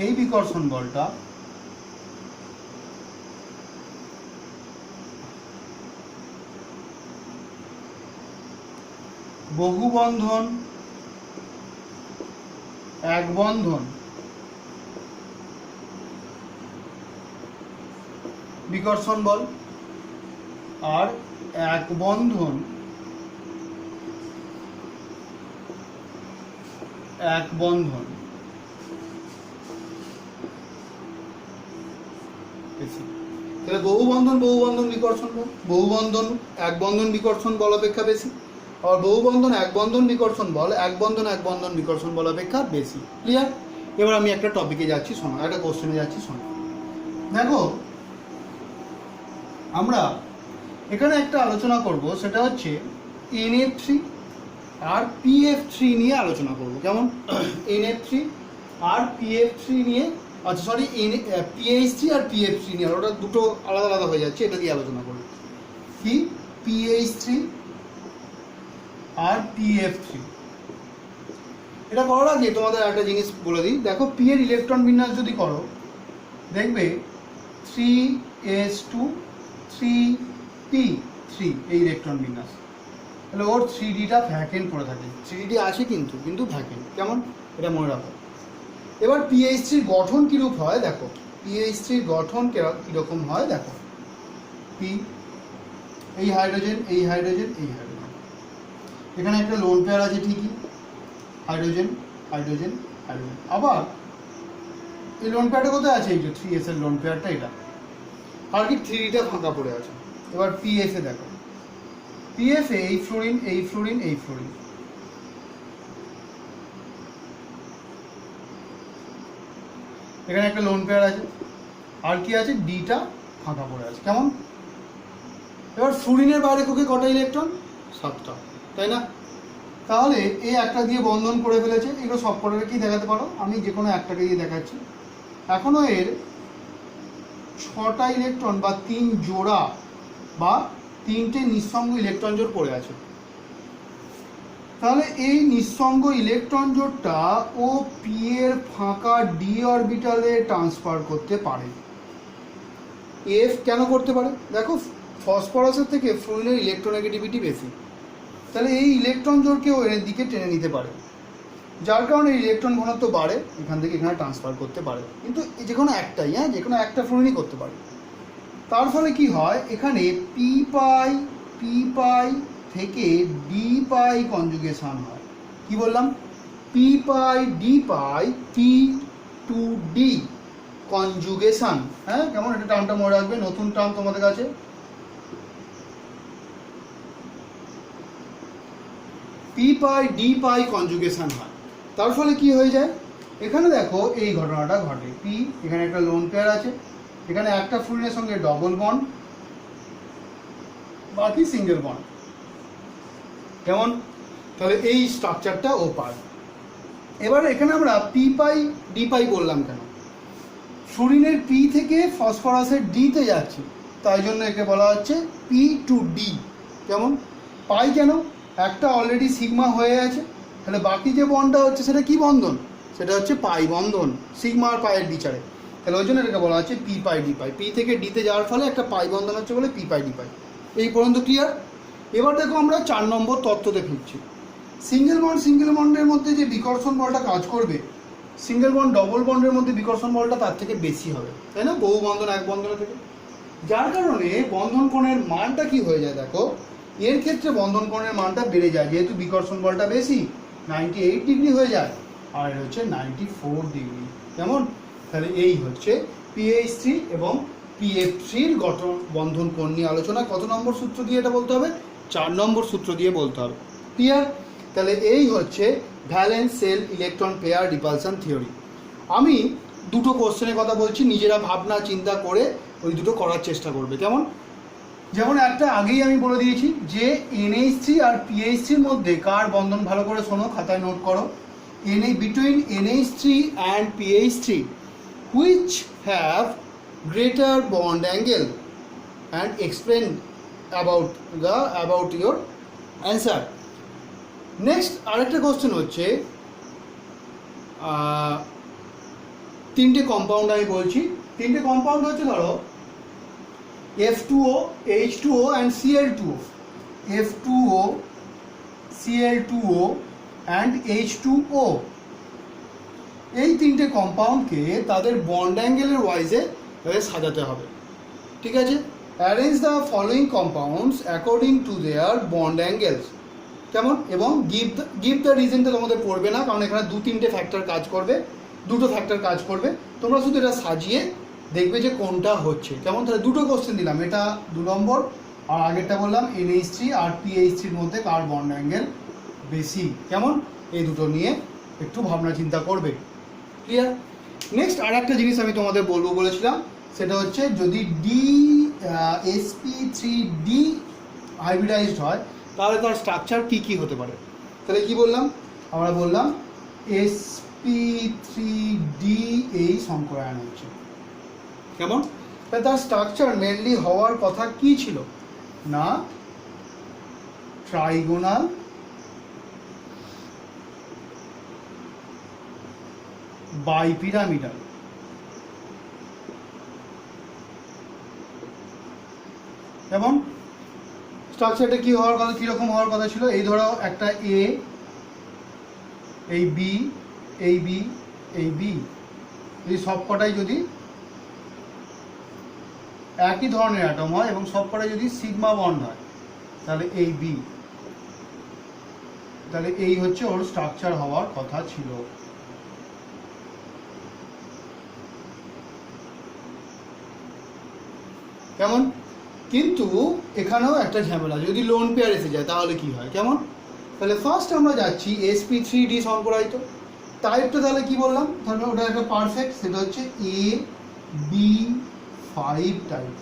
এই বিকর্ষণ বলটা বহু বন্ধন এক বন্ধন বিকর্ষণ বল আর এক বন্ধন তাহলে বহু বন্ধন বিকর্ষণ বল, বহু বন্ধন এক বন্ধন বিকর্ষণ বল অপেক্ষা বেশি, আর বহু বন্ধন এক বন্ধন বিকর্ষণ বল এক বন্ধন বিকর্ষণ বল অপেক্ষা বেশি। ক্লিয়ার? এবার আমি একটা টপিকে যাচ্ছি, শোনো, একটা কোশ্চেনে যাচ্ছি, শোনো। দেখো আমরা এখানে একটা আলোচনা করব, সেটা হচ্ছে NF3 আর PF3 নিয়ে আলোচনা করব। কেমন? NF3 আর PF3 নিয়ে, আচ্ছা সরি, PH3 আর PF3 নিয়ে, ওটা দুটো আলাদা আলাদা হয়ে যাচ্ছে, এটা দিয়ে আলোচনা করব। কি? PH3 আর PF3। এটা করার আগে তোমাদের একটা জিনিস বলে দিই। দেখো পি এর ইলেকট্রন বিন্যাস যদি করো, দেখবে 3s2 3p3 এই ইলেকট্রন বিন্যাস, তাহলে ওর 3dটা ভ্যাকেন্ট পড়ে থাকে। 3d আছে কিন্তু ভ্যাকেন্ট। কেমন? এটা মনে রাখো। এবার PH3 গঠন কিরূপ হয় দেখো, PH3 গঠন কিরকম হয় দেখো। P, এই হাইড্রোজেন, এই হাইড্রোজেন, এই হাইড্রোজেন, এখানে একটা লোন পেয়ার আছে ঠিকই, হাইড্রোজেন হাইড্রোজেন হাইড্রোজেন। আবার এই লোন পেয়ারটা কোথায় আছে? এই যে 3s এর লোন পেয়ারটা, এটা আর কি 3dটা ফাঁকা পড়ে আছে। এবার PF এ দেখো, PF এ এই ফ্লোরিন, এই ফ্লোরিন, এই ফ্লোরিন, এখানে একটা লোন পেয়ার আছে, আর কি আছে? ডিটা ফাঁকা পড়ে আছে। কেমন? এবার ফ্লোরিনের বাইরে কোকে কটা ইলেকট্রন? 7টা, তাই না? তাহলে এই একটা দিয়ে বন্ধন করে ফেলেছে। এগুলো সব কটাকে কি দেখাতে পারো? আমি যে কোনো একটাকে দিয়ে দেখাচ্ছি। এখনো এর 6টা ইলেকট্রন বা 3 জোড়া বা 3টে নিঃসঙ্গ ইলেকট্রন জোড় পড়ে আছে। তাহলে এই নিঃসঙ্গ ইলেকট্রন জোড়টা ও পি এর ফাঁকা ডি অরবিটালে ট্রান্সফার করতে পারে। এফ কেন করতে পারে? দেখো ফসফরাসের থেকে ফ্লোরিনের ইলেকট্রোনেগেটিভিটি বেশি, তাহলে এই ইলেকট্রন জোড়কেও এর দিকে টেনে নিতে পারে, যার কারণে ইলেকট্রন ঘনত্ব বাড়ে, এখান থেকে এখানে ট্রান্সফার করতে পারে। কিন্তু যে কোনো একটাই, যে কোনো একটা ফ্লোরিনই করতে পারে। তার ফলে কি হয়, এখানে পি পাই থেকে ডি পাই কনজুগেশন হয়। কি বললাম? পি পাই ডি পাই পি টু ডি কনজুগেশন। হ্যাঁ, কেমন? এটা টার্মটা মনে রাখবে, নতুন টার্ম তোমাদের কাছে। পি পাই ডি পাই কনজুগেশন হয়। তার ফলে কি হয়ে যায়, এখানে দেখো এই ঘটনাটা ঘটে। পি, এখানে একটা লোন পেয়ার আছে, এখানে একটা ফ্লোরিনের সঙ্গে ডবল বন্ড, বাকি সিঙ্গেল বন্ড। কেমন? তাহলে এই স্ট্রাকচারটা ও পায়। এবার এখানে আমরা পি পাই ডি পাই বললাম কেন? ফ্লোরিনের পি থেকে ফসফরাসের ডিতে যাচ্ছে, তাই জন্য একে বলা হচ্ছে পি টু ডি। কেমন? পাই কেন? একটা অলরেডি সিগমা হয়ে আছে, তাহলে বাকি যে বন্ডটা হচ্ছে সেটা কি বন্ধন, সেটা হচ্ছে পাই বন্ধন, সিগমা আর পাইয়ের বিচারে। তাহলে ওই জন্য এটাকে বলা হচ্ছে পি পাই ডি পাই। পি থেকে ডিতে যাওয়ার ফলে একটা পাই বন্ধন হচ্ছে বলে পি পাই ডি পাই। এই পর্যন্ত ক্লিয়ার? এবার দেখো আমরা 4 নম্বর তত্ত্বতে ফিরছি। সিঙ্গেল বন্ডের মধ্যে যে বিকর্ষণ বলটা কাজ করবে, সিঙ্গেল বন্ড ডবল বন্ডের মধ্যে বিকর্ষণ বলটা তার থেকে বেশি হবে, তাই না, বহু বন্ধন এক বন্ধনের থেকে। যার কারণে বন্ধন কোণের মানটা কি হয়ে যায় দেখো, এর ক্ষেত্রে বন্ধন কোণের মানটা বেড়ে যায়, যেহেতু বিকর্ষণ বলটা বেশি, 98 ডিগ্রি হয়ে যায়, আর এটা হচ্ছে 94 ডিগ্রি। কেমন? তাহলে এই হচ্ছে PH3 এবং PF3-র গঠন বন্ধন কোণ নিয়ে আলোচনা। কত নম্বর সূত্র দিয়ে এটা বলতে হবে? 4 নম্বর সূত্র দিয়ে বলতে হবে। ক্লিয়ার? তাহলে এই হচ্ছে valence shell electron pair repulsion theory. আমি দুটো কোশ্চেনের কথা বলছি, নিজেরা ভাবনা চিন্তা করে ওই দুটো করার চেষ্টা করবে। কেমন? যেমন একটা আগেই আমি বলে দিয়েছি যে NH3 আর PH3-র মধ্যে কার বন্ধন, ভালো করে শোনো, খাতায় নোট করো। between NH3 and PH3 which have greater bond angle, and explain about your answer. Next আরেকটা কোশ্চেন হচ্ছে, তিনটে কম্পাউন্ড আমি বলছি। তিনটে কম্পাউন্ড হচ্ছে ধরো F2O, H2O and Cl2O, F2O, Cl2O and H2O। এই তিনটে কম্পাউন্ডকে তাদের বন্ড অ্যাঙ্গেলের ওয়াইজে সাজাতে হবে। ঠিক আছে? Arrange the following compounds according to their bond angles. কেমন? এবং গিভ দ্য রিজনটা তোমাদের পড়বে না, কারণ এখানে দুটো ফ্যাক্টর কাজ করবে। তোমরা শুধু এটা সাজিয়ে দেখবে যে কোনটা হচ্ছে। কেমন? তাহলে দুটো কোশ্চেন দিলাম, এটা 2 নম্বর, আর আগেরটা বললাম NH3 আর PH3-র মধ্যে কার বন্ড অ্যাঙ্গেল বেশি। কেমন? এই দুটো নিয়ে একটু ভাবনা চিন্তা করবে। ক্লিয়ার? নেক্সট আর একটা জিনিস আমি তোমাদের বলবো বলেছিলাম, সেটা হচ্ছে যদি sp3d হাইব্রিডাইজড হয় তাহলে তার স্ট্রাকচার কি হতে পারে। তাহলে কি বললাম? আমরা বললাম sp3d এই সংকরায়ন হচ্ছে। কেমন? তাহলে তার স্ট্রাকচার মেনলি হওয়ার কথা কি ছিল না, ট্রাইগোনাল বাইপিরামিডাল। এবং স্ট্রাকচারটা কি হওয়ার কথা, কীরকম হওয়ার কথা ছিল, এই ধরো একটা এ, এই বি, এই বি, এই বি, এই সবকটাই যদি একই ধরনের অ্যাটম হয় এবং সবকটাই যদি সিগমা বন্ড হয়, তাহলে এই বি, তাহলে এই হচ্ছে ওর স্ট্রাকচার হওয়ার কথা ছিল। কেমন? কিন্তু এখানেও একটা ঝামেলা, যদি লোন পেয়ার এসে যায় তাহলে কি হয়। কেমন? তাহলে ফার্স্ট আমরা যাচ্ছি sp3d সংকরায়িত টাইপটা। তাহলে কি বললাম, তাহলে ওটা একটা পারফেক্ট, সেটা হচ্ছে AB5 টাইপ।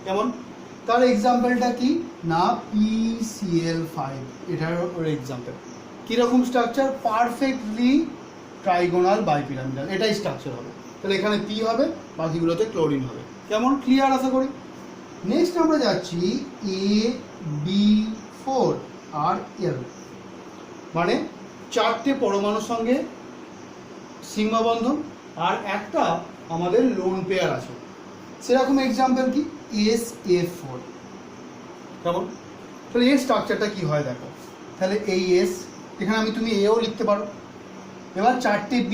কেমন? তার এক্সাম্পলটা কি না, PCl5, এটার ওর এক্সাম্পল। কীরকম স্ট্রাকচার? পারফেক্টলি ট্রাইগোনাল বাইপিরামিডাল, এটাই স্ট্রাকচার হবে। তাহলে এখানে P হবে, বাকিগুলোতে ক্লোরিন হবে। কেমন? ক্লিয়ার আশা করি। নেক্সট আমরা যাচ্ছি AB4 আর L, মানে 4টে পরমাণুর সঙ্গে সিগমা বন্ধন আর একটা আমাদের লোন পেয়ার আছে, সেরকম এক্সাম্পল কি SF4। কেমন? তাহলে এর স্ট্রাকচারটা কি হয় দেখো, তাহলে এই S, এখানে তুমি এও লিখতে পারো। এবার 4টে B,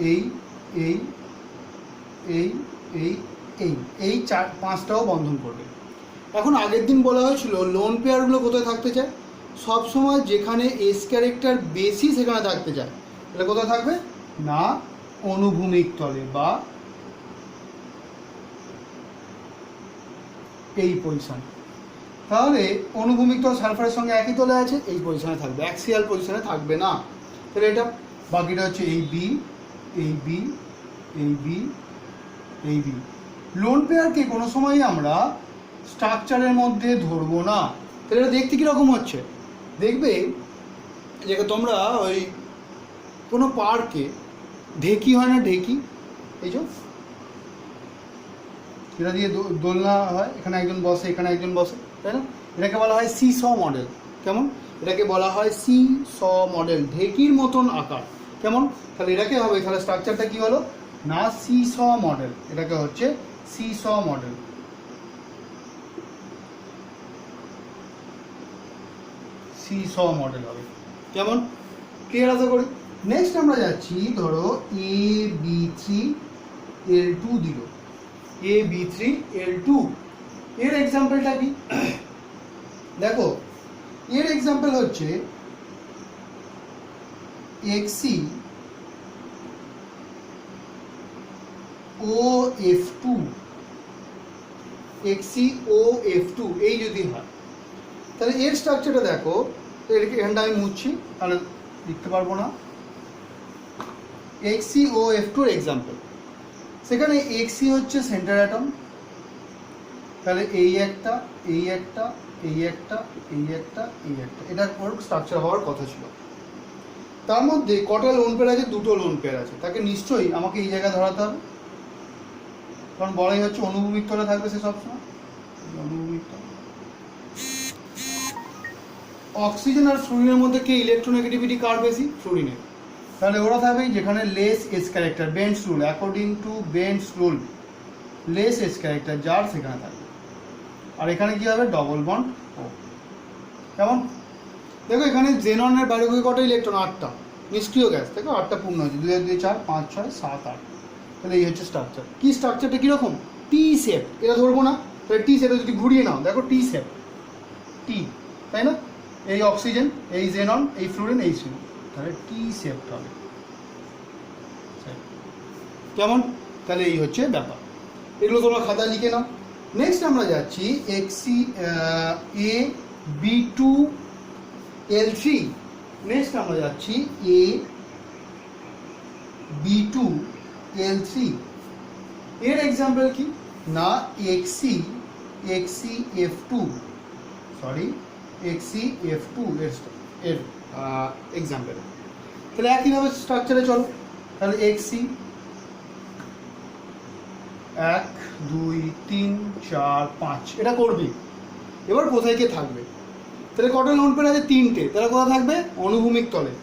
এই এই এই এই এই এই 5টাও বন্ধন করবে। এখন আগের দিন বলা হয়েছিল লোন পেয়ারগুলো কোথায় থাকতে চায়, সবসময় যেখানে এস ক্যারেক্টার বেশি সেখানে থাকতে চায়। তাহলে কোথায় থাকবে না, অনুভূমিক তলে বা এই পজিশন। তাহলে অনুভূমিক তল সালফারের সঙ্গে একই তলে আছে, এই পজিশনে থাকবে, অ্যাক্সিয়াল পজিশনে থাকবে না। তাহলে এটা বাকিটা হচ্ছে এই বি, এই বি, এই বি, এই বি। লোন পেয়ারকে কোনো সময়ই আমরা স্ট্রাকচারের মধ্যে ধরবো না। তাহলে এটা দেখতে কীরকম হচ্ছে, দেখবে যে তোমরা ওই কোনো পার্কে ঢেকি হয় না, ঢেকি, এই যে এটা দিয়ে দোলনা হয়, এখানে একজন বসে, এখানে একজন বসে, তাই না? এটাকে বলা হয় সিস মডেল। কেমন? এটাকে বলা হয় সি স মডেল, ঢেকির মতন আকার। কেমন? তাহলে এটাকে হবে, তাহলে স্ট্রাকচারটা কি হলো না সি স মডেল, এটাকে হচ্ছে সি স মডেল। সি স মডেল হবে। কেমন? ক্লিয়ার আশা করি। নেক্সট আমরা যাচ্ছি, ধরো AB3L2 দিল, AB3L2 এর এক্সাম্পলটা কি? দেখো এর এক্সাম্পল হচ্ছে XeOF2, XeOF2 এই যদি হয়, তাহলে এর স্ট্রাকচারটা দেখো, এখানটা আমি মুছছি তাহলে লিখতে পারবো না। XeOF2 এর এক্সাম্পল, সেখানে Xe হচ্ছে সেন্টার অ্যাটম, তাহলে এই একটা, এই একটা, এই একটা, এই একটা, এই একটা, এটার পর স্ট্রাকচার হওয়ার কথা ছিল। তার মধ্যে কটা লোন পেয়ার আছে? দুটো লোন পেয়ার আছে, তাকে নিশ্চয়ই আমাকে এই জায়গায় ধরাতে হবে, কারণ বলাই হচ্ছে অনুভূমিক তলে থাকবে সে সবসময়। অনুভূমিক তলে অক্সিজেন আর ফ্লুরিনের মধ্যে কে ইলেকট্রোনেগেটিভিটি কার বেশি? ফ্লুরিনের। তাহলে ওরা থাকবে যেখানে less s character, Bent's rule, according to Bent's rule less s character যার সেখানে থাকবে। আর এখানে কি হবে? ডবল বন্ড ও। কেমন? দেখো এখানে জেননের বাইরে কটা ইলেকট্রন? 8টা, নিষ্ক্রিয় গ্যাস। দেখো 8টা পূর্ণ হয়েছে, 2 2 4 5 6 7 8। তাহলে এই হচ্ছে স্ট্রাকচার। কি স্ট্রাকচারটা কীরকম? টি শেপ। এটা ধরবো না, তাহলে টি শেপে যদি ঘুরিয়ে নাও, দেখো টি শেপ, টি, তাই না? এই অক্সিজেন, এই জেনন, এই ফ্লুরিন, এই সিন, তাহলে টি শেপ হবে। কেমন? তাহলে এই হচ্ছে ব্যাপার, এগুলো তোমরা খাতায় লিখে নাও। নেক্সট আমরা যাচ্ছি AB2L3। নেক্সট আমরা যাচ্ছি AB2L3 এর এক্সাম্পল কি না XeF2, সরি XeF2 এর এক্সাম্পল। তাহলে একইভাবে স্ট্রাকচারে চলো, তাহলে Xe 1 2 3 4 5 এটা করবি। এবার কোথায় কে থাকবে? তাহলে কটা লোন পেয়ার আছে? 3টে। তাহলে কোথায় থাকবে? অনুভূমিক তলে,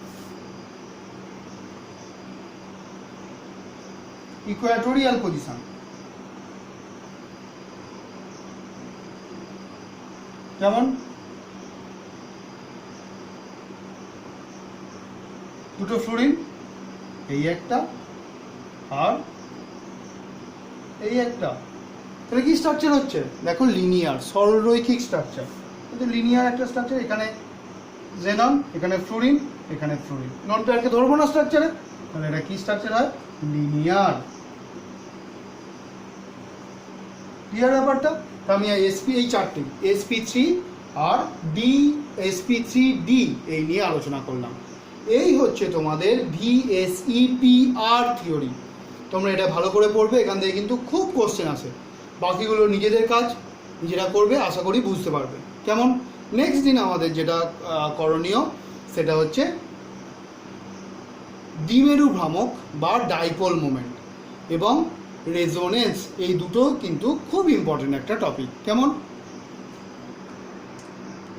ইকুয়েটোরিয়াল পজিশন। যেমন দুটো ফ্লুরিন, এই একটা আর এই একটা। তাহলে কি স্ট্রাকচার হচ্ছে? দেখো লিনিয়ার, সরলরৈখিক স্ট্রাকচার, কিন্তু লিনিয়ার একটা স্ট্রাকচার। এখানে জেনন, এখানে ফ্লুরিন, এখানে ফ্লুরিন, নন পেয়ারকে ধরবো না স্ট্রাকচারে, তাহলে এটা কি স্ট্রাকচার হয়? লিনিয়ার। ক্লিয়ার ব্যাপারটা? তা আমি এসপি এই চারটে sp3 আর sp3d এই নিয়ে আলোচনা করলাম। এই হচ্ছে তোমাদের VSEPR থিওরি। তোমরা এটা ভালো করে পড়বে, এখান থেকে কিন্তু খুব কোশ্চেন আসে। বাকিগুলো নিজেদের কাজ নিজেরা করবে, আশা করি বুঝতে পারবে। কেমন? নেক্সট দিন আমাদের যেটা করণীয় সেটা হচ্ছে দ্বিমেরু ভ্রামক বা ডাইপোল মোমেন্ট এবং রেজোনেন্স, এই দুটো কিন্তু খুব ইম্পর্টেন্ট একটা টপিক। কেমন?